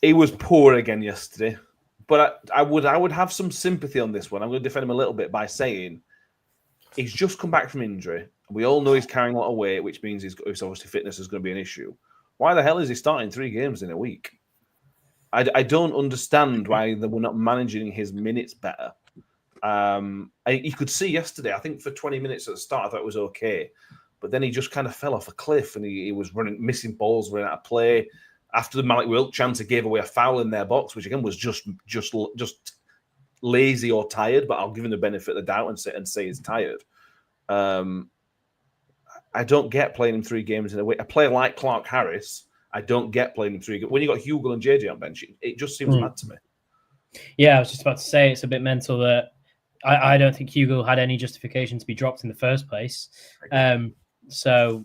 He was poor again yesterday, but I would have some sympathy on this one. I'm going to defend him a little bit by saying he's just come back from injury. We all know he's carrying a lot of weight, which means his obviously fitness is going to be an issue. Why the hell is he starting 3 games in a week? I don't understand why they were not managing his minutes better. You could see yesterday, I think for 20 minutes at the start, I thought it was okay. But then he just kind of fell off a cliff and he was missing balls, running out of play. After the Malik Wilk chance, he gave away a foul in their box, which again was just lazy or tired, but I'll give him the benefit of the doubt and say he's tired. I don't get playing him 3 games in a week. A player like Clark-Harris, I don't get playing him 3 games. When you got Hugo and JJ on bench, it just seems mad to me. Yeah, I was just about to say it's a bit mental that I don't think Hugo had any justification to be dropped in the first place. So,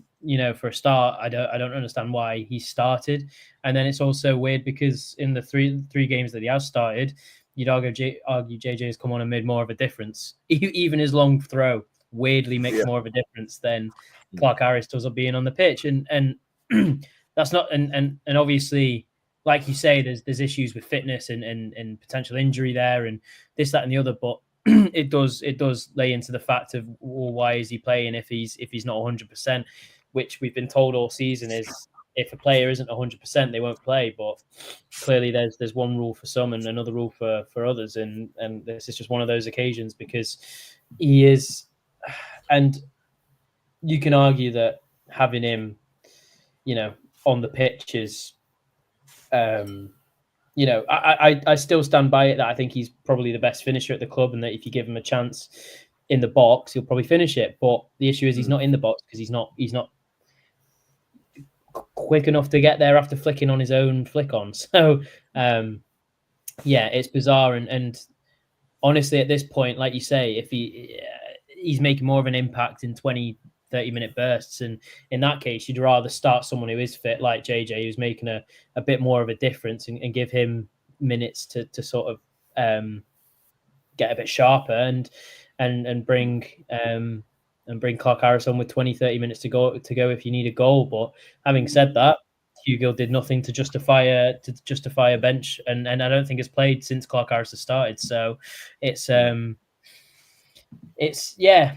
for a start, I don't understand why he started. And then it's also weird because in the three games that he has started, you'd argue JJ has come on and made more of a difference. Even his long throw weirdly makes more of a difference than Clark-Harris does of being on the pitch. And that's not and obviously, like you say, there's issues with fitness and potential injury there and this, that, and the other. But it does lay into the fact of, well, why is he playing if he's not 100%, which we've been told all season is if a player isn't 100%, they won't play. But clearly there's one rule for some and another rule for others. And this is just one of those occasions because he is, and you can argue that having him, on the pitch is, I still stand by it that I think he's probably the best finisher at the club and that if you give him a chance in the box, he'll probably finish it. But the issue is he's not in the box because he's not quick enough to get there after flicking on his own flick-on. So, it's bizarre. And honestly, at this point, like you say, if he's making more of an impact in 20-30-minute bursts. And in that case, you'd rather start someone who is fit, like JJ, who's making a bit more of a difference and give him minutes to sort of get a bit sharper and bring Clark-Harris on with 20-30 minutes to go if you need a goal. But having said that, Hugo did nothing to justify a bench, and I don't think has played since Clark-Harris has started. So it's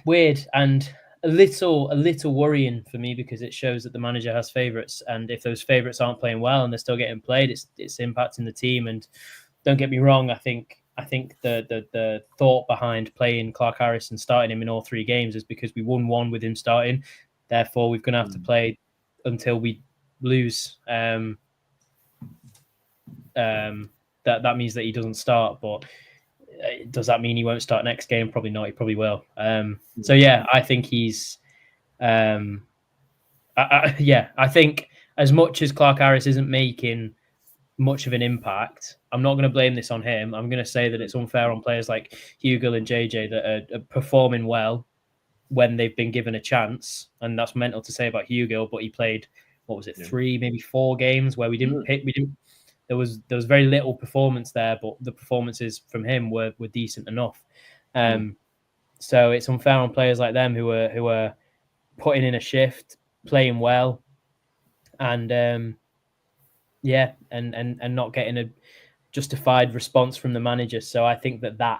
weird and a little worrying for me because it shows that the manager has favourites, and if those favourites aren't playing well and they're still getting played, it's impacting the team. And don't get me wrong, I think the thought behind playing Clark-Harris and starting him in all 3 games is because we won 1 with him starting. Therefore, we're going to have to play until we lose. That means that he doesn't start, but does that mean he won't start next game? Probably not. He probably will. I think he's. I think as much as Clark-Harris isn't making much of an impact, I'm not going to blame this on him. I'm going to say that it's unfair on players like Hugo and JJ that are performing well when they've been given a chance, and that's mental to say about Hugo. But he played 3, maybe 4 games where we didn't pick. There was very little performance there, but the performances from him were decent enough. So it's unfair on players like them who are putting in a shift, playing well, and and not getting a justified response from the manager. So I think that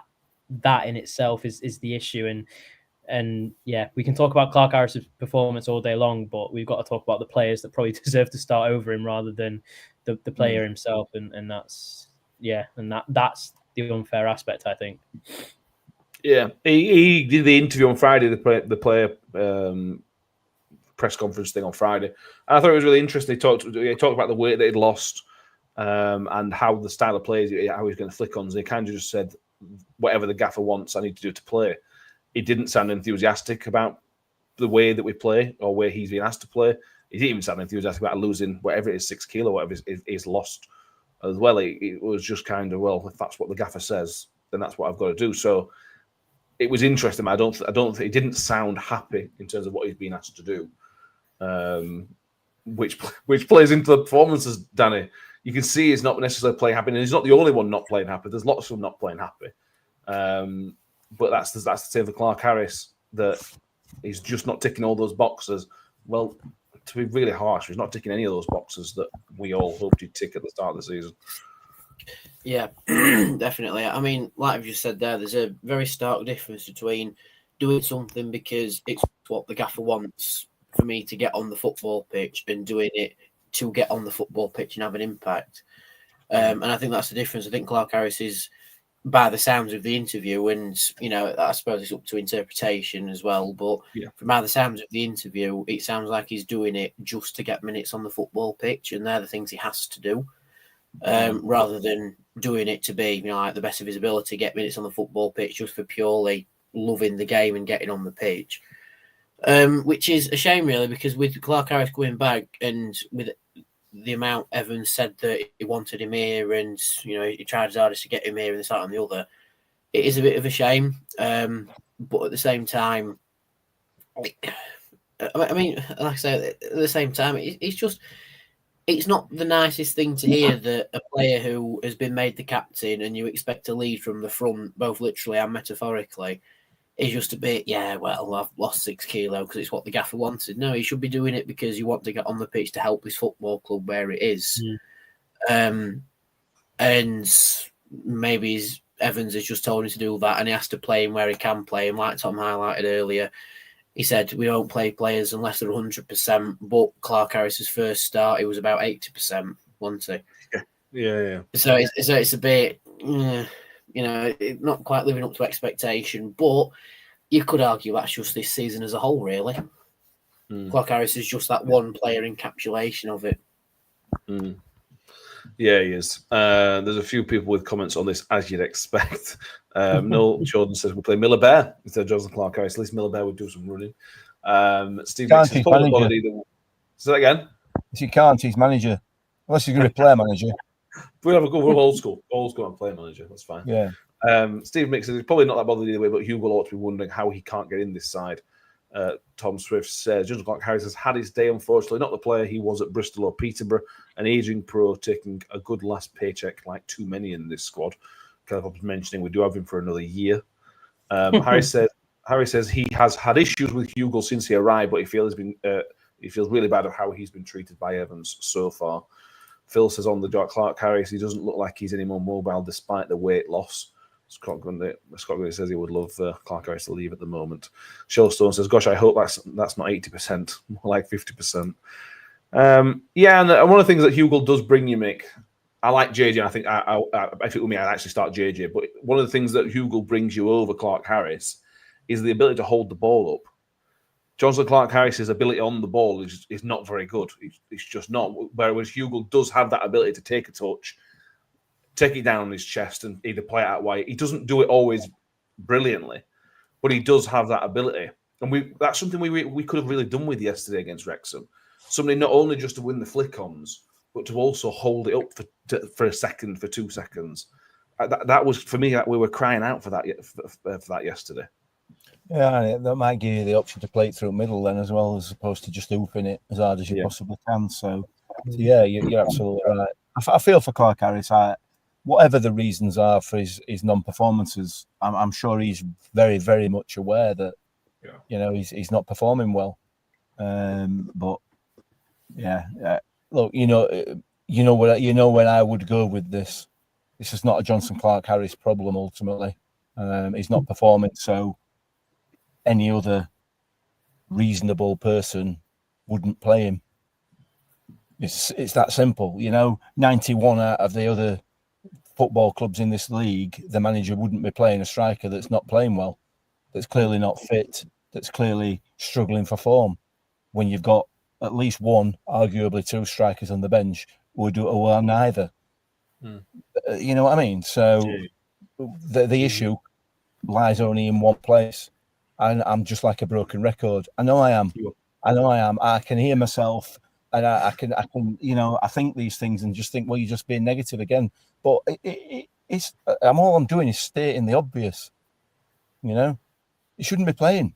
in itself is the issue. And we can talk about Clark-Harris's performance all day long, but we've got to talk about the players that probably deserve to start over him rather than the player himself. And that's that's the unfair aspect, I think. Yeah, he did the interview on Friday, the player press conference thing on Friday. And I thought it was really interesting. He talked about the weight that he'd lost and how the style of play, how he's going to flick on. He kind of just said, whatever the gaffer wants, I need to do to play. He didn't sound enthusiastic about the way that we play or where he's been asked to play. He didn't even sound enthusiastic about losing whatever it is, 6 kilo, whatever is lost as well. It was just kind of, well, if that's what the gaffer says, then that's what I've got to do. So it was interesting. I don't think he didn't sound happy in terms of what he's been asked to do, which plays into the performances. Danny, you can see he's not necessarily playing happy, and he's not the only one not playing happy. There's lots of them not playing happy, but that's the same for Clark Harris, that he's just not ticking all those boxes. Well, to be really harsh, he's not ticking any of those boxes that we all hoped he'd tick at the start of the season. Yeah, definitely. I mean, like I've just said there, there's a very stark difference between doing something because it's what the gaffer wants for me to get on the football pitch and doing it to get on the football pitch and have an impact. And I think that's the difference. I think Clark Harris is, by the sounds of the interview, and, you know, I suppose it's up to interpretation as well, but from by the sounds of the interview, it sounds like he's doing it just to get minutes on the football pitch, and they're the things he has to do, rather than doing it to be, you know, like the best of his ability, get minutes on the football pitch just for purely loving the game and getting on the pitch. Which is a shame, really, because with Clark Harris going back and with the amount Evans said that he wanted him here and, you know, he tried his hardest to get him here and this, that and the other, it is a bit of a shame. But at the same time, I mean, like I say, at the same time, it's not the nicest thing to hear that a player who has been made the captain and you expect to lead from the front, both literally and metaphorically, is just a bit, well, I've lost 6 kilos because it's what the gaffer wanted. No, he should be doing it because you want to get on the pitch to help this football club where it is. And maybe Evans has just told him to do that, and he has to play him where he can play him. Like Tom highlighted earlier, he said we don't play players unless they're 100%, but Clark Harris's first start, he was about 80%, wasn't he? Yeah. So it's a bit... you know, not quite living up to expectation, but you could argue that's just this season as a whole, really. Clark Harris is just that one player encapsulation of it. Yeah, he is. There's a few people with comments on this, as you'd expect. Noel Jordan says we'll play Miller Bear instead of Jonathan Clark Harris. At least Miller Bear would do some running. Steve Mix says probably say that again. You can't, he's manager. Unless he's going to be player manager. We'll have a go. We're old school and player manager. That's fine. Yeah. Steve Mix says he's probably not that bothered either way, but Hugo ought to be wondering how he can't get in this side. Tom Swift says Jonathan Clark Harris has had his day, unfortunately, not the player he was at Bristol or Peterborough, an aging pro taking a good last paycheck like too many in this squad. Kind of mentioning we do have him for another year. Harry says he has had issues with Hugo since he arrived, but he feels really bad of how he's been treated by Evans so far. Phil says on the Clark Harris, he doesn't look like he's any more mobile despite the weight loss. Scott Grundy says he would love Clark Harris to leave at the moment. Shellstone says, gosh, I hope that's not 80%, more like 50%. And one of the things that Hugo does bring you, Mick, I like JJ. I think if it were me, I'd actually start JJ. But one of the things that Hugo brings you over Clark Harris is the ability to hold the ball up. Jonathan Clark Harris's ability on the ball is not very good. It's just not. Whereas Hugo does have that ability to take a touch, take it down on his chest, and either play it out wide. He doesn't do it always brilliantly, but he does have that ability. And that's something we could have really done with yesterday against Wrexham. Somebody not only just to win the flick-ons, but to also hold it up for a second, for 2 seconds. That was, for me, we were crying out for that yesterday. Yeah, that might give you the option to play it through middle then, as well, as opposed to just hooping it as hard as you possibly can. So yeah, you're absolutely right. I feel for Clark Harris. Whatever the reasons are for his non-performances, I'm sure he's very, very much aware that you know he's not performing well. But look, you know where I would go with this. This is not a Johnson Clark Harris problem ultimately. He's not performing, so any other reasonable person wouldn't play him. It's that simple, you know. 91 out of the other football clubs in this league, the manager wouldn't be playing a striker that's not playing well, that's clearly not fit, that's clearly struggling for form. When you've got at least one, arguably 2 strikers on the bench who are neither. You know what I mean? So the issue lies only in one place. And I'm just like a broken record. I know I am. I can hear myself, and I can, you know, I think these things and just think, well, you're just being negative again. But it's all I'm doing is stating the obvious, you know. He shouldn't be playing.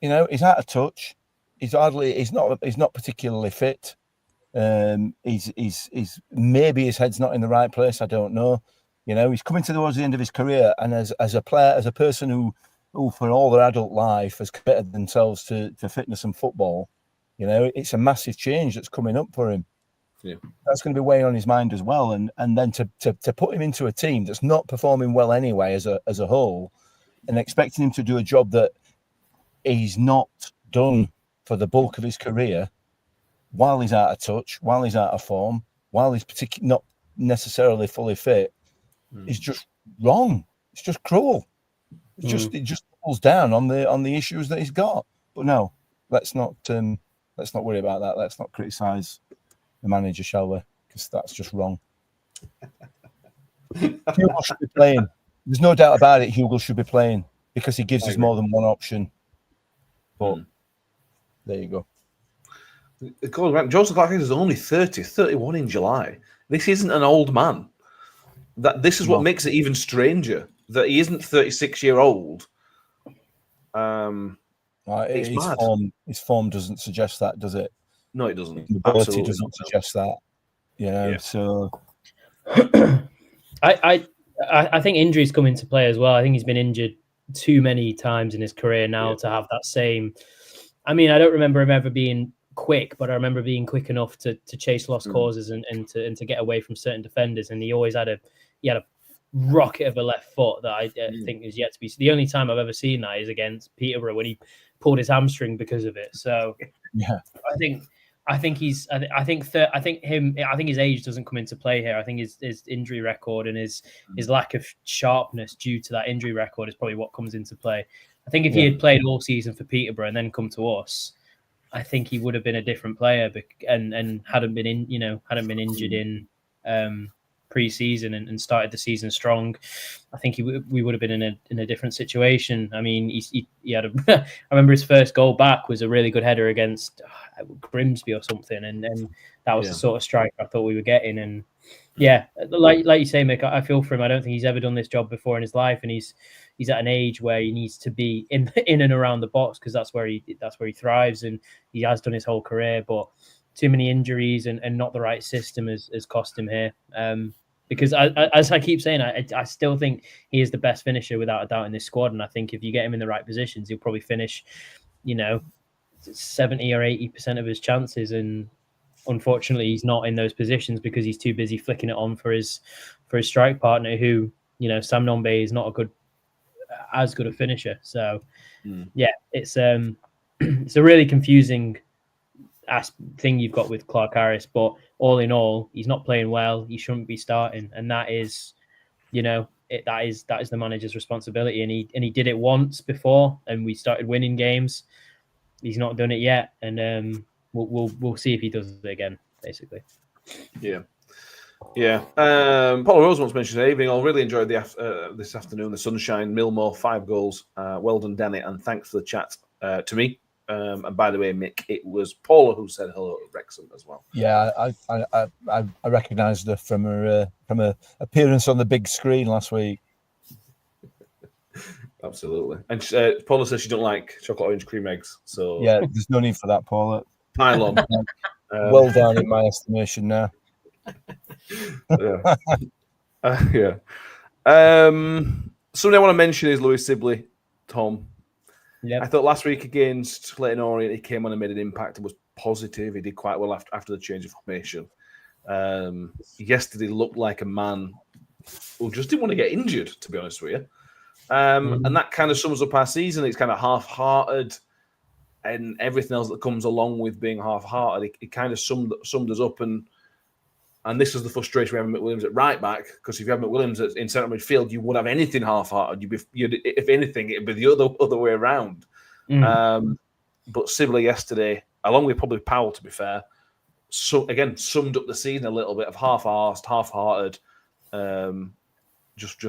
You know, he's out of touch. He's not particularly fit. He's maybe his head's not in the right place. I don't know. You know, he's coming towards the end of his career, and as a player, as a person who for all their adult life has committed themselves to fitness and football, you know, it's a massive change that's coming up for him. Yeah. That's going to be weighing on his mind as well, and then to put him into a team that's not performing well anyway as a whole, and expecting him to do a job that he's not done for the bulk of his career, while he's out of touch, while he's out of form, while he's not necessarily fully fit, is just wrong. It's just cruel. It just falls down on the issues that he's got. But no, let's not worry about that. Let's not criticise the manager, shall we? Because that's just wrong. Hugo should be playing. There's no doubt about it. Hugo should be playing because he gives us more than one option. But there you go. Joseph Clark is only 31 in July. This isn't an old man. This is what makes it even stranger, that he isn't 36-year-old. His form doesn't suggest that, does it? No, it doesn't. The ability doesn't suggest that. You know, so I think injuries come into play as well. I think he's been injured too many times in his career now to have that same. I mean, I don't remember him ever being quick, but I remember being quick enough to chase lost causes and to get away from certain defenders. And he always had a rocket of a left foot that I think is yet to be. The only time I've ever seen that is against Peterborough when he pulled his hamstring because of it. So yeah, I think his age doesn't come into play here. I think his injury record and his lack of sharpness due to that injury record is probably what comes into play. I think if he had played all season for Peterborough and then come to us, I think he would have been a different player and hadn't been injured in pre-season and started the season strong. I think we would have been in a different situation. I mean, he had I remember his first goal back was a really good header against Grimsby or something, and that was the sort of strike I thought we were getting. And like you say, Mick, I feel for him. I don't think he's ever done this job before in his life, and he's at an age where he needs to be in and around the box because that's where he thrives, and he has done his whole career. But too many injuries and not the right system has cost him here. Because as I keep saying, I still think he is the best finisher without a doubt in this squad. And I think if you get him in the right positions, he'll probably finish, 70 or 80% of his chances. And unfortunately, he's not in those positions because he's too busy flicking it on for his strike partner, who, Sam Nombe is not as good a finisher. So, it's it's a really confusing thing you've got with Clark Harris, but all in all, he's not playing well. He shouldn't be starting, and that is, that is the manager's responsibility. And he did it once before, and we started winning games. He's not done it yet, and we'll see if he does it again. Basically, yeah. Paul Rose once mentioned today evening. I really enjoyed this afternoon. The sunshine, Millmore 5 goals. Well done, Danny, and thanks for the chat to me. And by the way, Mick, it was Paula who said hello to Wrexham as well. Yeah, I recognised her from her appearance on the big screen last week. Absolutely. And Paula says she don't like chocolate orange cream eggs. So yeah, there's no need for that, Paula. Pile on. Well done in my estimation now. Yeah. Something I want to mention is Lewis Sibley, Tom. Yep. I thought last week against Leyton Orient, he came on and made an impact and was positive. He did quite well after the change of formation. Yesterday looked like a man who just didn't want to get injured, to be honest with you. And that kind of sums up our season. It's kind of half-hearted and everything else that comes along with being half-hearted. It kind of summed us up. And this is the frustration we have with McWilliams at right back, because if you have McWilliams in centre midfield, you wouldn't have anything half-hearted. If anything, it'd be the other way around. But Sibley yesterday, along with probably Powell, to be fair, again summed up the season a little bit of half-arsed, half-hearted, just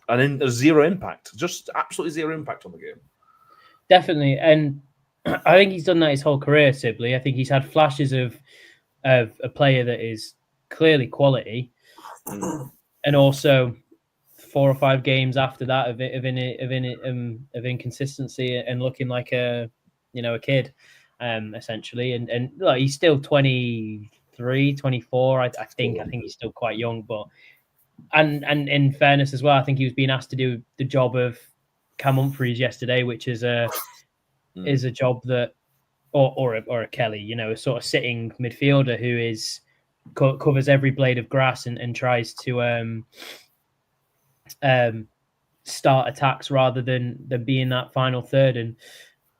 a zero impact, just absolutely zero impact on the game. Definitely, and I think he's done that his whole career. Sibley, I think he's had flashes of a player that is clearly quality, and also 4 or 5 games after that of inconsistency and looking like a kid, essentially. And look, he's still 23, 24. I think he's still quite young, but and in fairness as well, I think he was being asked to do the job of Cam Humphreys yesterday, which is a job that, or a Kelly, a sort of sitting midfielder who covers every blade of grass and tries to start attacks rather than being that final third. And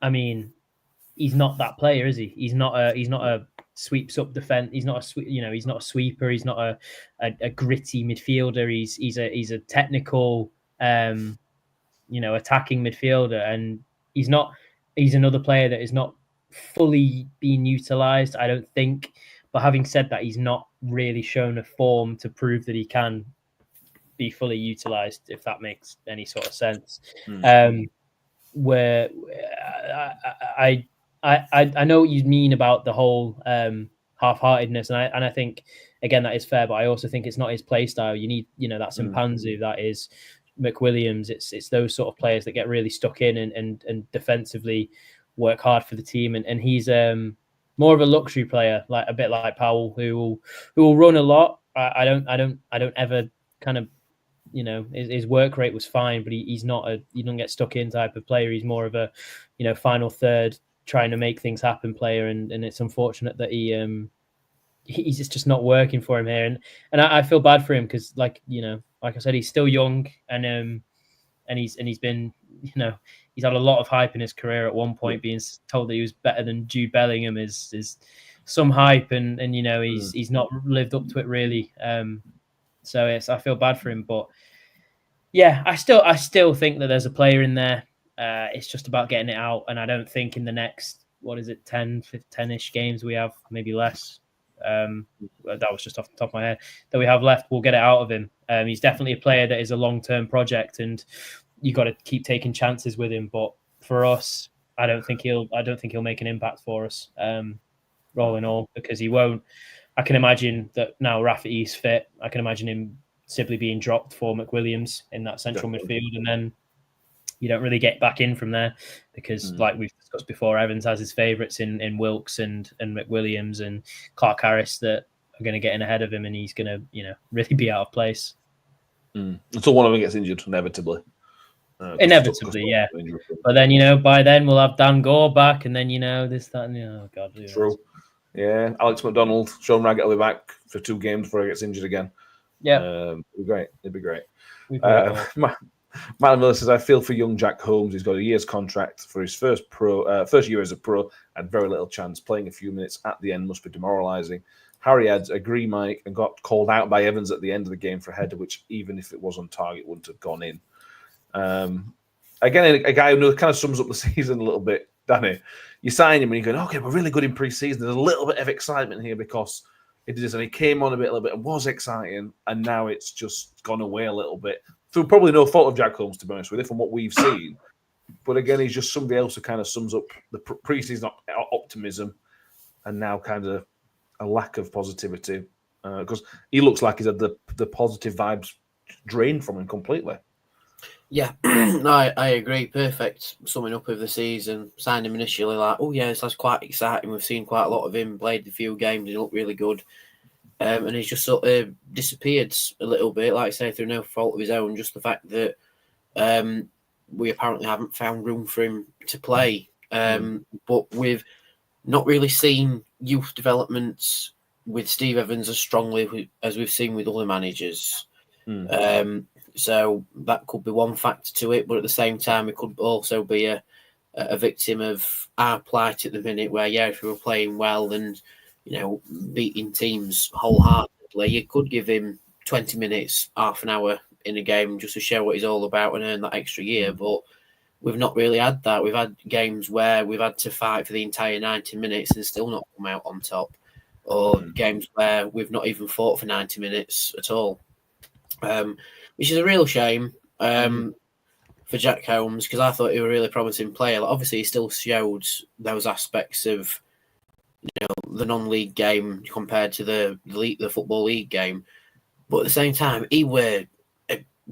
I mean, he's not that player, is he? He's not a sweeps up defense. He's not he's not a sweeper. He's not a gritty midfielder. He's a technical attacking midfielder, and he's another player that is not fully being utilized, I don't think. But having said that, he's not really shown a form to prove that he can be fully utilized, if that makes any sort of sense. Where I know what you mean about the whole half-heartedness, and I think again that is fair, but I also think it's not his play style. You need, that's Mpanzu, that is McWilliams. It's those sort of players that get really stuck in and defensively work hard for the team, and he's more of a luxury player, like a bit like Powell, who will run a lot. I don't ever kind of, his work rate was fine, but he's not he don't get stuck in type of player. He's more of a final third, trying to make things happen player, and it's unfortunate that he's just not working for him here, and I feel bad for him because like I said, he's still young, and he's been he's had a lot of hype in his career. At one point, being told that he was better than Jude Bellingham is some hype, and he's not lived up to it really. So I feel bad for him, but yeah, I still think that there's a player in there. It's just about getting it out, and I don't think in the next 10-ish games we have, maybe less. That was just off the top of my head that we have left. We'll get it out of him. He's definitely a player that is a long-term project, and you got to keep taking chances with him. But for us, I don't think he'll make an impact for us. All in all, because he won't. I can imagine that now Rafferty's fit. I can imagine him simply being dropped for McWilliams in that central midfield, and then you don't really get back in from there because, like we've discussed before, Evans has his favourites in Wilkes and McWilliams and Clark Harris that are going to get in ahead of him, and he's going to really be out of place. Until one of them gets injured, inevitably. Inevitably, yeah. But then, by then we'll have Dan Gore back, and then this, that, and oh god. True. Yeah, Alex McDonald, Sean Raggett will be back for 2 games before he gets injured again. Yeah, it'd be great. Matt Miller says, "I feel for young Jack Holmes. He's got a year's contract for his first year as a pro, and very little chance. Playing a few minutes at the end must be demoralising." Harry adds, "Agree, Mike," and got called out by Evans at the end of the game for a header, which even if it was on target, wouldn't have gone in. Again, a guy who kind of sums up the season a little bit, Danny. You sign him and you're going, okay, we're really good in pre-season. There's a little bit of excitement here because he did this and he came on a little bit and was exciting, and now it's just gone away a little bit through probably no fault of Jack Holmes, to be honest with you, from what we've seen. But again, he's just somebody else who kind of sums up the pre-season optimism and now kind of a lack of positivity because he looks like he's had the positive vibes drained from him completely. Yeah, no, I agree. Perfect summing up of the season. Signed him initially like, oh yes, that's quite exciting. We've seen quite a lot of him, played a few games, he looked really good. And he's just sort of disappeared a little bit, like I say, through no fault of his own. Just the fact that we apparently haven't found room for him to play. But we've not really seen youth developments with Steve Evans as strongly as we've seen with other managers. So that could be one factor to it, but at the same time, it could also be a victim of our plight at the minute. Where if we were playing well and beating teams wholeheartedly, you could give him 20 minutes, half an hour in a game just to show what he's all about and earn that extra year. But we've not really had that. We've had games where we've had to fight for the entire 90 minutes and still not come out on top, or games where we've not even fought for 90 minutes at all. Which is a real shame for Jack Holmes, because I thought he was a really promising player. Like, obviously, he still showed those aspects of the non-league game compared to the Football League game. But at the same time, he were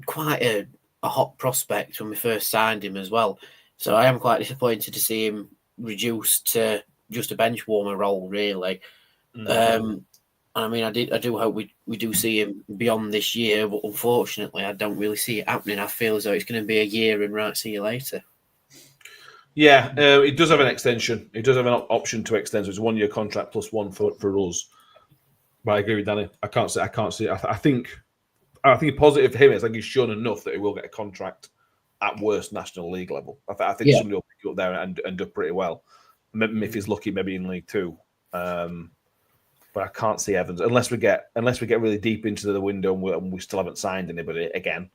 quite a hot prospect when we first signed him as well. So I am quite disappointed to see him reduced to just a bench warmer role, really. I mean, I do hope we do see him beyond this year, but unfortunately, I don't really see it happening. I feel as though it's going to be a year and right, see you later. Yeah, it does have an extension. It does have an option to extend. So it's a 1 year contract plus one for us. But I agree with Danny. I can't see. I think positive for him is like he's shown enough that he will get a contract at worst National League level. I think somebody will pick it up there and do pretty well. Maybe if he's lucky, maybe in League Two. But I can't see Evans unless we get really deep into the window and we still haven't signed anybody again.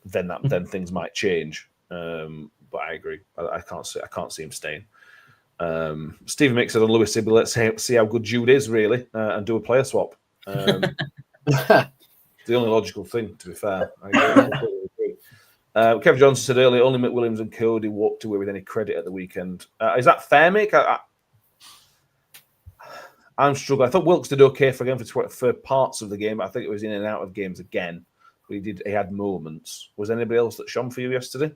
Then things might change. But I agree. I can't see him staying. Stephen Mick said on Lewis Sibley, let's see how good Jude is really and do a player swap. The only logical thing, to be fair. I agree. Kevin Johnson said earlier, only McWilliams and Cody walked away with any credit at the weekend. Is that fair, Mick? I'm struggling. I thought Wilkes did okay for parts of the game. I think it was in and out of games again. But he had moments. Was anybody else that shone for you yesterday?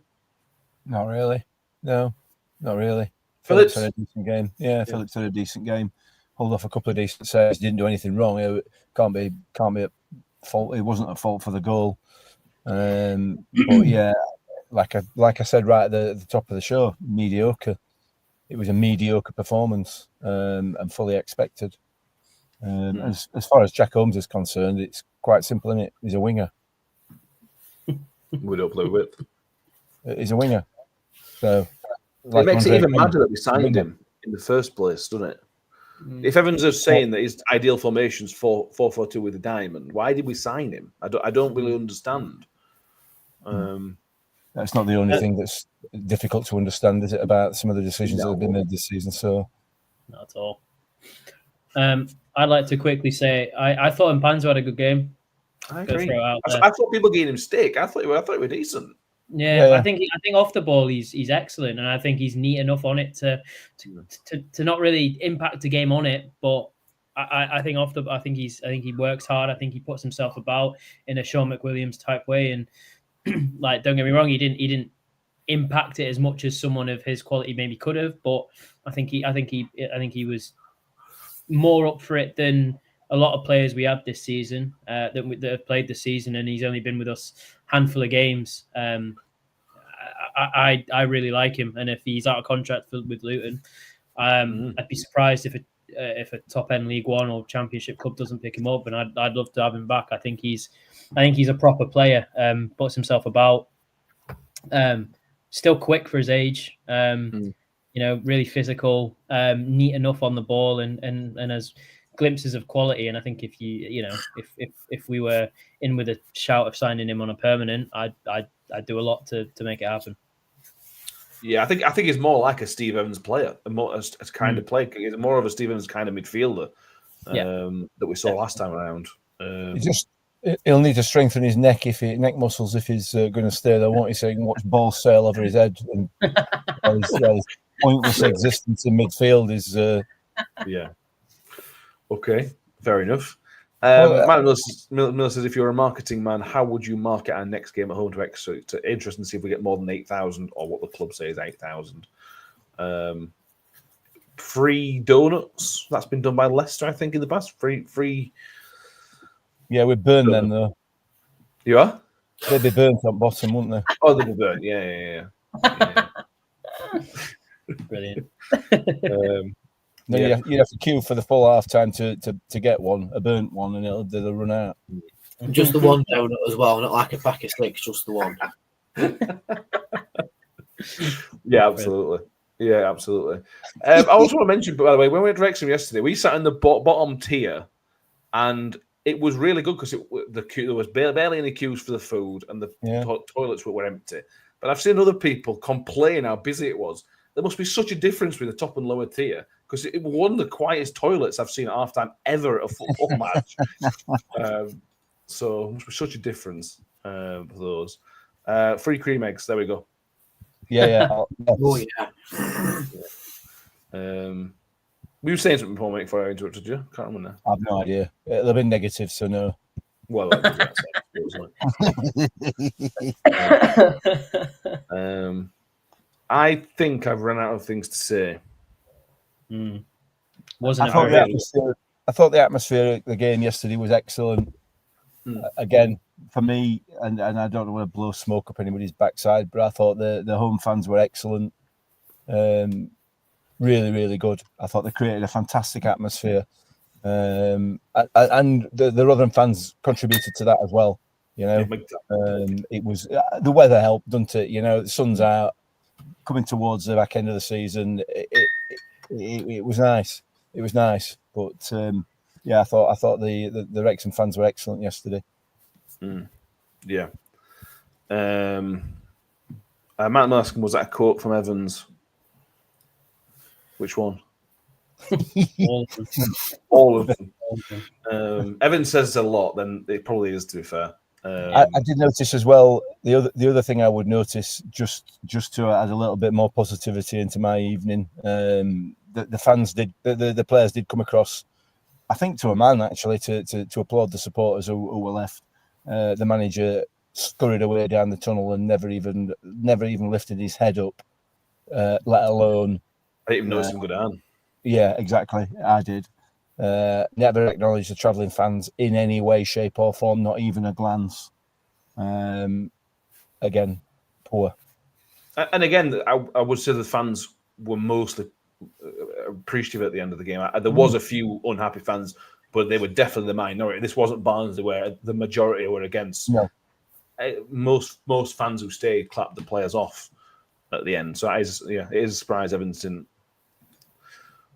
Not really. No, not really. Phillips had a decent game. Yeah, Phillips had a decent game. Pulled off a couple of decent saves. Didn't do anything wrong. It can't be at fault. It wasn't a fault for the goal. But yeah, like I said right at the top of the show, mediocre. It was a mediocre performance and fully expected. As far as Jack Holmes is concerned, it's quite simple, isn't it? He's a winger. We don't play with. He's a winger. So it makes it even madder that we signed him in the first place, doesn't it? If Evans is saying that his ideal formation is 4-4-2 with a diamond, why did we sign him? I don't really understand. That's not the only thing that's difficult to understand, is it, about some of the decisions that have been made this season? So, not at all. I'd like to quickly say I thought Mpanzo had a good game. I agree. I thought people gave him stick. I thought he were decent. Yeah. I think off the ball he's excellent, and I think he's neat enough on it to not really impact the game on it. But I think I think he works hard. I think he puts himself about in a Sean McWilliams type way, and like, don't get me wrong, he didn't impact it as much as someone of his quality maybe could have. But I think he was more up for it than a lot of players we had this season that have played this season, and he's only been with us a handful of games. I really like him, and if he's out of contract with Luton, I'd be surprised if a top end League One or Championship club doesn't pick him up, and I'd love to have him back. I think he's a proper player. Puts himself about, still quick for his age. Really physical, neat enough on the ball, and has glimpses of quality. And I think if if we were in with a shout of signing him on a permanent, I'd do a lot to make it happen. Yeah, I think he's more like a Steve Evans player, a kind of player. He's more of a Steve Evans kind of midfielder that we saw last time around. He'll need to strengthen his neck neck muscles if he's going to stay there, won't he? So he can watch balls sail over his head, and his pointless existence in midfield is. Okay, fair enough. Matt Miller says, if you're a marketing man, how would you market our next game at home to Wrexham? It's interesting to see if we get more than 8,000, or what the club says 8,000. Free donuts. That's been done by Leicester, I think, in the past. Free. Yeah, we'd burn them though. You are? They'd be burnt on bottom, wouldn't they? Oh, they'd be burnt. Yeah. Brilliant. You'd have to queue for the full half time to get one, a burnt one, and they'll run out. Just the one donut as well, not like a pack of sticks, just the one. Yeah, absolutely. I also want to mention, by the way, when we went to Wrexham yesterday, we sat in the bottom tier, and it was really good because there was barely any queues for the food, and the toilets were empty. But I've seen other people complain how busy it was. There must be such a difference between the top and lower tier, because it was one of the quietest toilets I've seen at halftime ever at a football match. So it must be such a difference for those. Free cream eggs. There we go. Yeah. Oh yeah. We were saying something before I interrupted you. Can't remember now. I've no idea. They've been negative, so no. Well, that's I think I've run out of things to say. Wasn't I it thought very the atmosphere. I thought the atmosphere of the game yesterday was excellent. Again, for me, and I don't want to blow smoke up anybody's backside, but I thought the home fans were excellent. Really, really good. I thought they created a fantastic atmosphere. And the Rotherham fans contributed to that as well. You know, it was the weather helped, didn't it? You know, the sun's out, coming towards the back end of the season. It was nice. It was nice, but yeah, I thought the Wrexham fans were excellent yesterday. Yeah. Matt asking, was that a quote from Evans? Which one? All of them. Evans says a lot, then it probably is, to be fair. I did notice as well, the other thing I would notice, just to add a little bit more positivity into my evening, the fans did, the players did come across, I think to a man actually, to applaud the supporters who were left. The manager scurried away down the tunnel and never even lifted his head up, let alone. I didn't even notice him go down. Yeah, exactly. I did. Never acknowledged the travelling fans in any way, shape, or form, not even a glance. Again, poor. And again, I would say the fans were mostly appreciative at the end of the game. There was a few unhappy fans, but they were definitely the minority. This wasn't Barnsley where the majority were against. No. Most fans who stayed clapped the players off at the end. So it is a surprise Evans didn't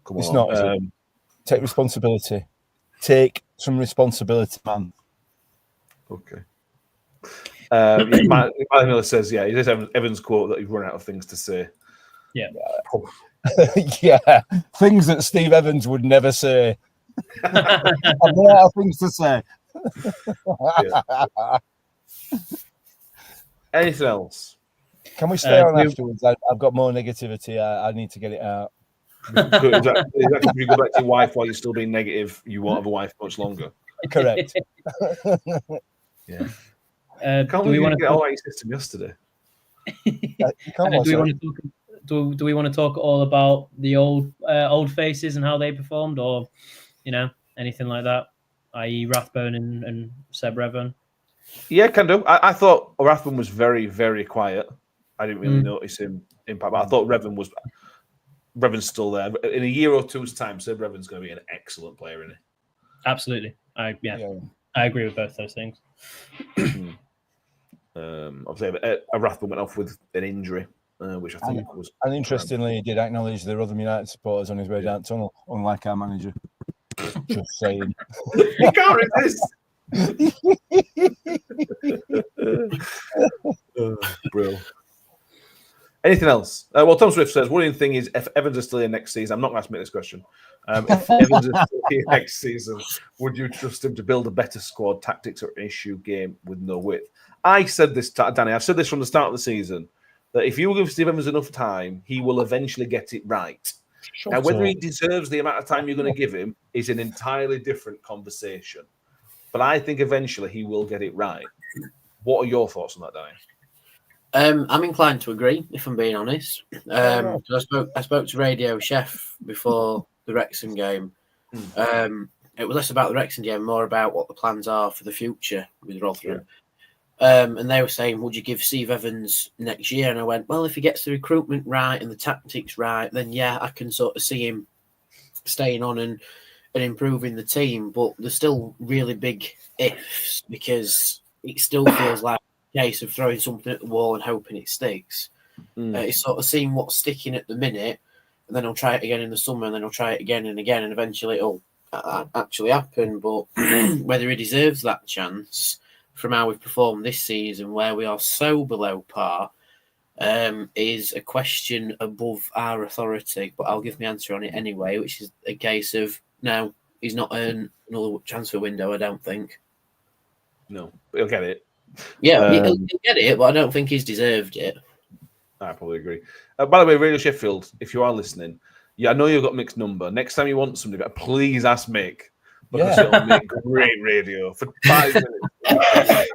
come It's along. not. Take responsibility. Take some responsibility, man. Okay. Matt Miller says, yeah, it is Evans' quote that he's run out of things to say. Yeah. Yeah, things that Steve Evans would never say. I've run out of things to say. Anything else? Can we stay on afterwards? I've got more negativity. I need to get it out. Is that if you go back to your wife while you're still being negative, you won't have a wife much longer? Correct. Yeah. Do we want to get all out your system yesterday? Do we want to talk all about the old faces and how they performed, or anything like that, i.e. Rathbone and Seb Revan? Yeah, can do. I thought Rathbone was very, very quiet. I didn't really notice him impact, but I thought Revan's still there. In a year or two's time, Seb Revan's going to be an excellent player, isn't he? Absolutely. I agree with both those things. Obviously, a Rathbone went off with an injury, which I think was. And interestingly, he did acknowledge the Rotherham United supporters on his way down the tunnel, unlike our manager. Just saying. You can't resist. Bro. Anything else? Well, Tom Swift says, worrying thing is if Evans is still here next season, I'm not going to ask me this question. If Evans is still here next season, would you trust him to build a better squad? Tactics or issue game with no width? I said this, Danny, I've said this from the start of the season, that if you give Steve Evans enough time, he will eventually get it right. Now, whether he deserves the amount of time you're going to give him is an entirely different conversation. But I think eventually he will get it right. What are your thoughts on that, Danny? I'm inclined to agree, if I'm being honest. I spoke to Radio Chef before the Wrexham game. It was less about the Wrexham game, more about what the plans are for the future with Rotherham. And they were saying, would you give Steve Evans next year? And I went, well, if he gets the recruitment right and the tactics right, then yeah, I can sort of see him staying on and improving the team. But there's still really big ifs, because it still feels like a case of throwing something at the wall and hoping it sticks. It's sort of seeing what's sticking at the minute, and then he'll try it again in the summer, and then he'll try it again and again, and eventually it'll actually happen. But whether he deserves that chance from how we've performed this season, where we are so below par, is a question above our authority. But I'll give my answer on it anyway, which is a case of, no, he's not earned another transfer window, I don't think. No, but he'll get it. Yeah, he'll get it, but I don't think he's deserved it. I probably agree. By the way, Radio Sheffield, if you are listening, I know you've got Mick's number. Next time you want somebody, please ask Mick, because it'll make great radio for 5 minutes.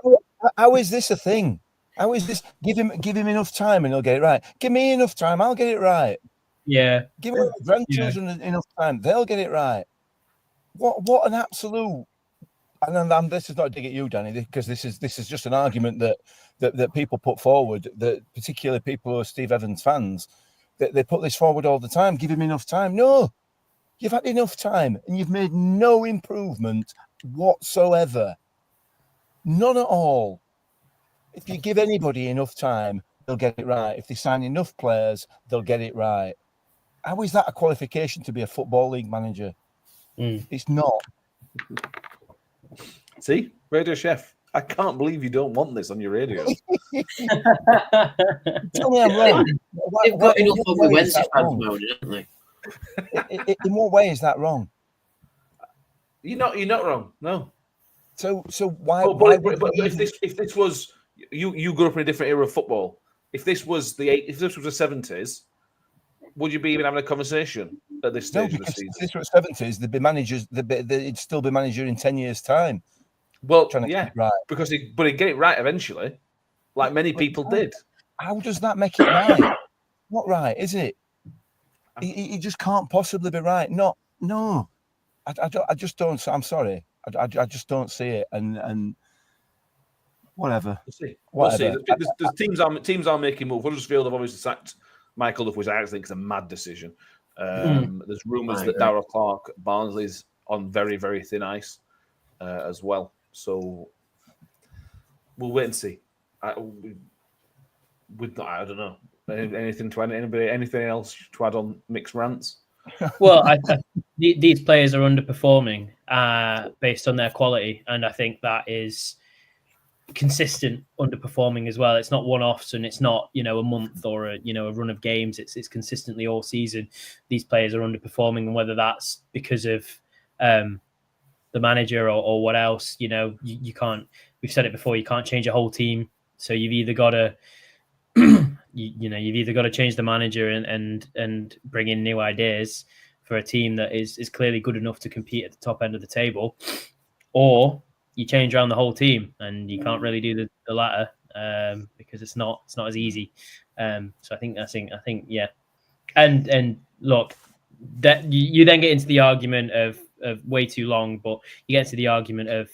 How is this a thing? How is this? Give him enough time and he'll get it right. Give me enough time, I'll get it right. Yeah. Give my grandchildren enough time, they'll get it right. What an absolute! And this is not a dig at you, Danny, because this is just an argument that people put forward. That particularly people who are Steve Evans fans, that they put this forward all the time. Give him enough time. No, you've had enough time, and you've made no improvement whatsoever. None at all. If you give anybody enough time, they'll get it right. If they sign enough players, they'll get it right. How is that a qualification to be a Football League manager? It's not. See, Radio Chef, I can't believe you don't want this on your radio. Tell me I'm wrong. They've got enough of the Wednesday fans mode, haven't they? In what way is that wrong? You're not wrong. No. So why? But if this was you grew up in a different era of football. If this was the 70s, would you be even having a conversation at this stage of the season? If this was 70s, there'd be managers. They'd still be manager in 10 years' time. Well, yeah, right. Because he'd get it right eventually, like many people did. How does that make it right? Not right, is it? He just can't possibly be right. No. I just don't. I'm sorry. I just don't see it. And whatever. We'll see. There's teams are making moves. Huddersfield have obviously sacked Michael Duff, which I actually think is a mad decision. There's rumours that Darrell Clark, Barnsley's on very, very thin ice as well. So we'll wait and see. I don't know. Anything else to add on Mick's rants? Well, these players are underperforming based on their quality, and I think that is consistent underperforming as well. It's not one-offs, and it's not a month or a run of games. It's consistently all season. These players are underperforming, and whether that's because of the manager or what else, you can't. We've said it before. You can't change a whole team, so you've either got to. You've either got to change the manager and bring in new ideas for a team that is clearly good enough to compete at the top end of the table, or you change around the whole team, and you can't really do the latter because it's not as easy. So I think yeah, and look, that you then get into the argument of way too long, but you get into the argument of,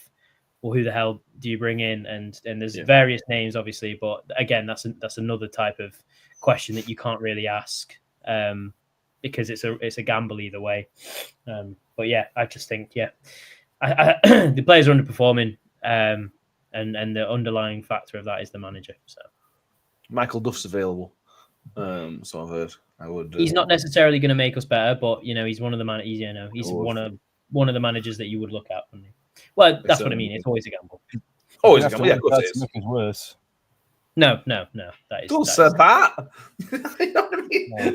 well, who the hell do you bring in? And there's various names, obviously, but again, that's another type of question that you can't really ask because it's a gamble either way. But yeah, I just think the players are underperforming, and the underlying factor of that is the manager. So Michael Duff's available, so I've heard. He's not necessarily going to make us better, but he's one of the he's one of the managers that you would look at. Well, that's what I mean. It's always a gamble. Always a gamble. Yeah, of course it is. Make it worse. No. That is. Don't say that. You know what I mean?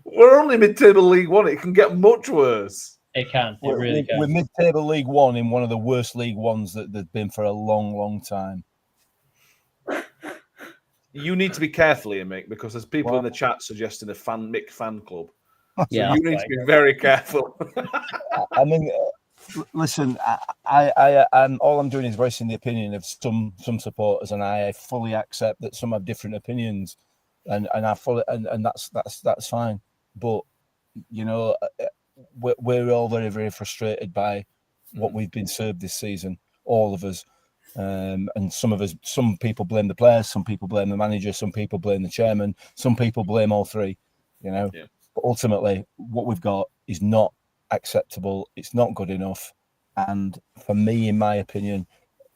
We're only mid-table League One. It can get much worse. It can. It really can. We're mid-table League One in one of the worst League Ones that there's been for a long, long time. You need to be careful here, Mick, because there's people in the chat suggesting a Mick fan club. So yeah, you need to be very careful. I mean, listen, I'm all I'm doing is voicing the opinion of some supporters, and I fully accept that some have different opinions, and I fully and that's fine. But we're all very, very frustrated by what we've been served this season, all of us. And some people blame the players, some people blame the manager, some people blame the chairman, some people blame all three. But ultimately, what we've got is not acceptable. It's not good enough. And for me, in my opinion,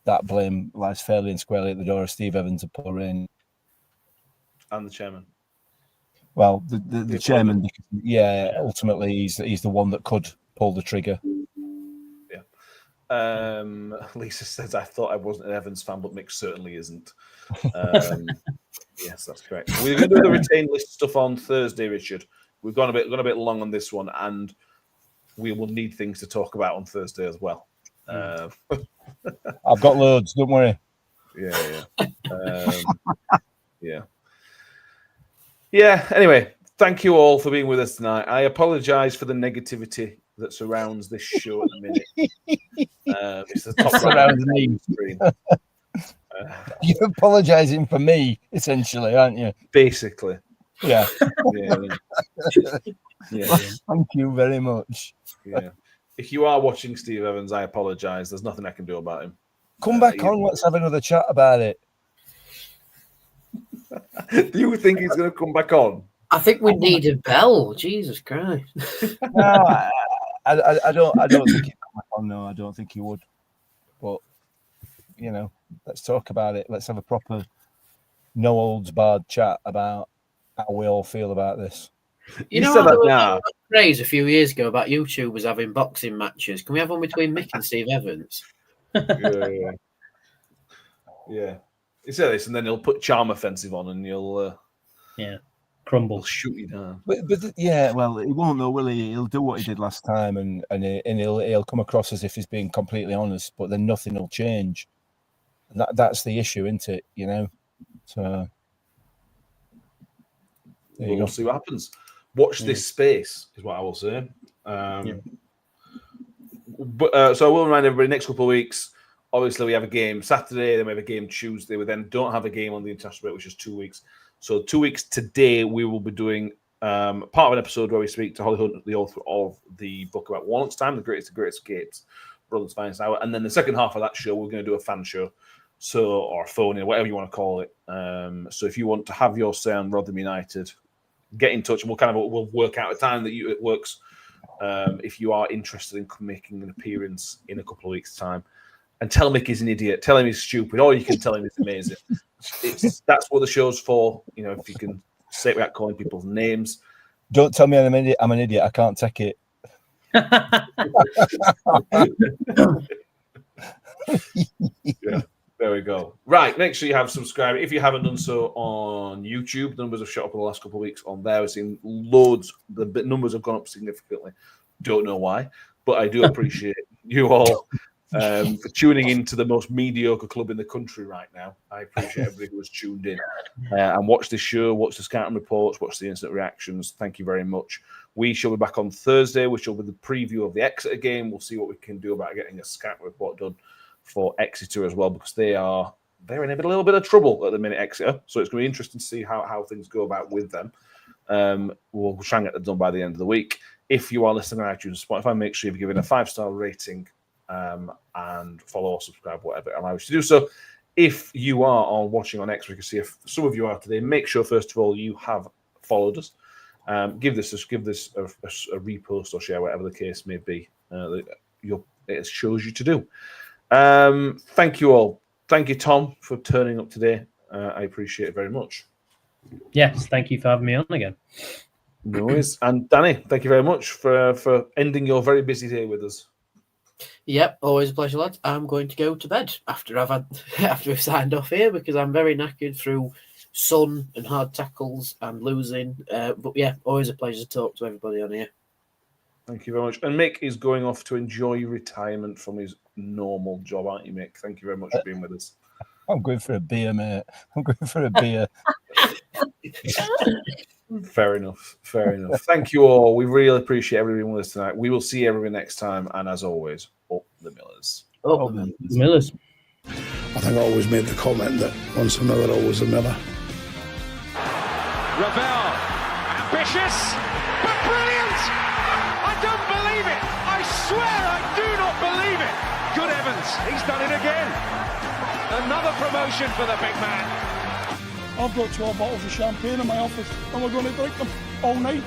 that blame lies fairly and squarely at the door of Steve Evans and Paul Rain. And the chairman. Well, the chairman, ultimately he's the one that could pull the trigger. Lisa says, I thought I wasn't an Evans fan, but Mick certainly isn't. Yes, that's correct. We're going to do the retained list stuff on Thursday, Richard. We've gone a bit long on this one, and we will need things to talk about on Thursday as well. I've got loads, don't worry. Yeah. Anyway, thank you all for being with us tonight. I apologise for the negativity that surrounds this show at the minute. It's the top Surrounds right me. screen. You're apologising for me, essentially, aren't you? Basically. Yeah. Yeah. Thank you very much. Yeah. If you are watching Steve Evans, I apologise. There's nothing I can do about him. Come back on. Let's have another chat about it. Do you think he's going to come back on? I think we need a bell. Jesus Christ. No, I don't think he'd come back on. No, I don't think he would. But let's talk about it. Let's have a proper, no holds barred chat about how we all feel about this. You know, there was a phrase a few years ago about YouTubers having boxing matches. Can we have one between Mick and Steve Evans? Yeah. He said this, and then he'll put Charm Offensive on, and you'll crumble, shoot you down. But well, he won't though, will he? He'll do what he did last time, and he'll come across as if he's being completely honest, but then nothing will change. That's the issue, isn't it? So we'll see what happens. Watch this space is what I will say. But so I will remind everybody, next couple of weeks, obviously we have a game Saturday, then we have a game Tuesday. We then don't have a game on the international break, which is 2 weeks. So 2 weeks today, we will be doing part of an episode where we speak to Holly Hunt, the author of the book about Walnuts Time, The Great Escapes, Brother's Finest Hour. And then the second half of that show, we're going to do a fan show. Or a phone in, whatever you want to call it. So if you want to have your say on Rotherham United, get in touch, and we'll work out a time that it works. If you are interested in making an appearance in a couple of weeks' time, and tell Mick he's an idiot, tell him he's stupid, or you can tell him he's amazing. That's what the show's for. If you can say it without calling people's names. Don't tell me I'm an idiot. I can't take it. Yeah. There we go. Right, make sure you have subscribed. If you haven't done so on YouTube, the numbers have shot up in the last couple of weeks on there. We've seen loads. The numbers have gone up significantly. Don't know why, but I do appreciate you all for tuning in to the most mediocre club in the country right now. I appreciate everybody who has tuned in and watched this show, watched the scouting reports, watched the instant reactions. Thank you very much. We shall be back on Thursday, which will be the preview of the Exeter game. We'll see what we can do about getting a scout report done for Exeter as well, because they're in a little bit of trouble at the minute, Exeter. So it's going to be interesting to see how things go about with them. We'll try and get that done by the end of the week. If you are listening on iTunes and Spotify, make sure you've given a 5-star rating and follow or subscribe, whatever it allows you to do so. If you are watching on X, we can see if some of you are today. Make sure, first of all, you have followed us. Give this a repost or share, whatever the case may be. It shows you to do. Thank you all. Thank you, Tom, for turning up today. I appreciate it very much. Yes, thank you for having me on again. No worries. And Danny, thank you very much for ending your very busy day with us. Yep, always a pleasure, lads. I'm going to go to bed after we've signed off here, because I'm very knackered through sun and hard tackles and losing. But yeah, always a pleasure to talk to everybody on here. Thank you very much. And Mick is going off to enjoy retirement from his normal job, aren't you, Mick? Thank you very much for being with us. I'm going for a beer, mate. I'm going for a beer. Fair enough. Thank you all. We really appreciate everyone with us tonight. We will see everyone next time. And as always, up the Millers. Up the Millers. I think I always made the comment that once a Miller, always a Miller. Ravel, ambitious, but brilliant! I don't believe it! I swear I do not believe it! Good Evans, he's done it again. Another promotion for the big man. I've got 12 bottles of champagne in my office, and we're going to drink them all night.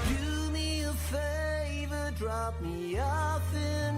Do me a favor, drop me off in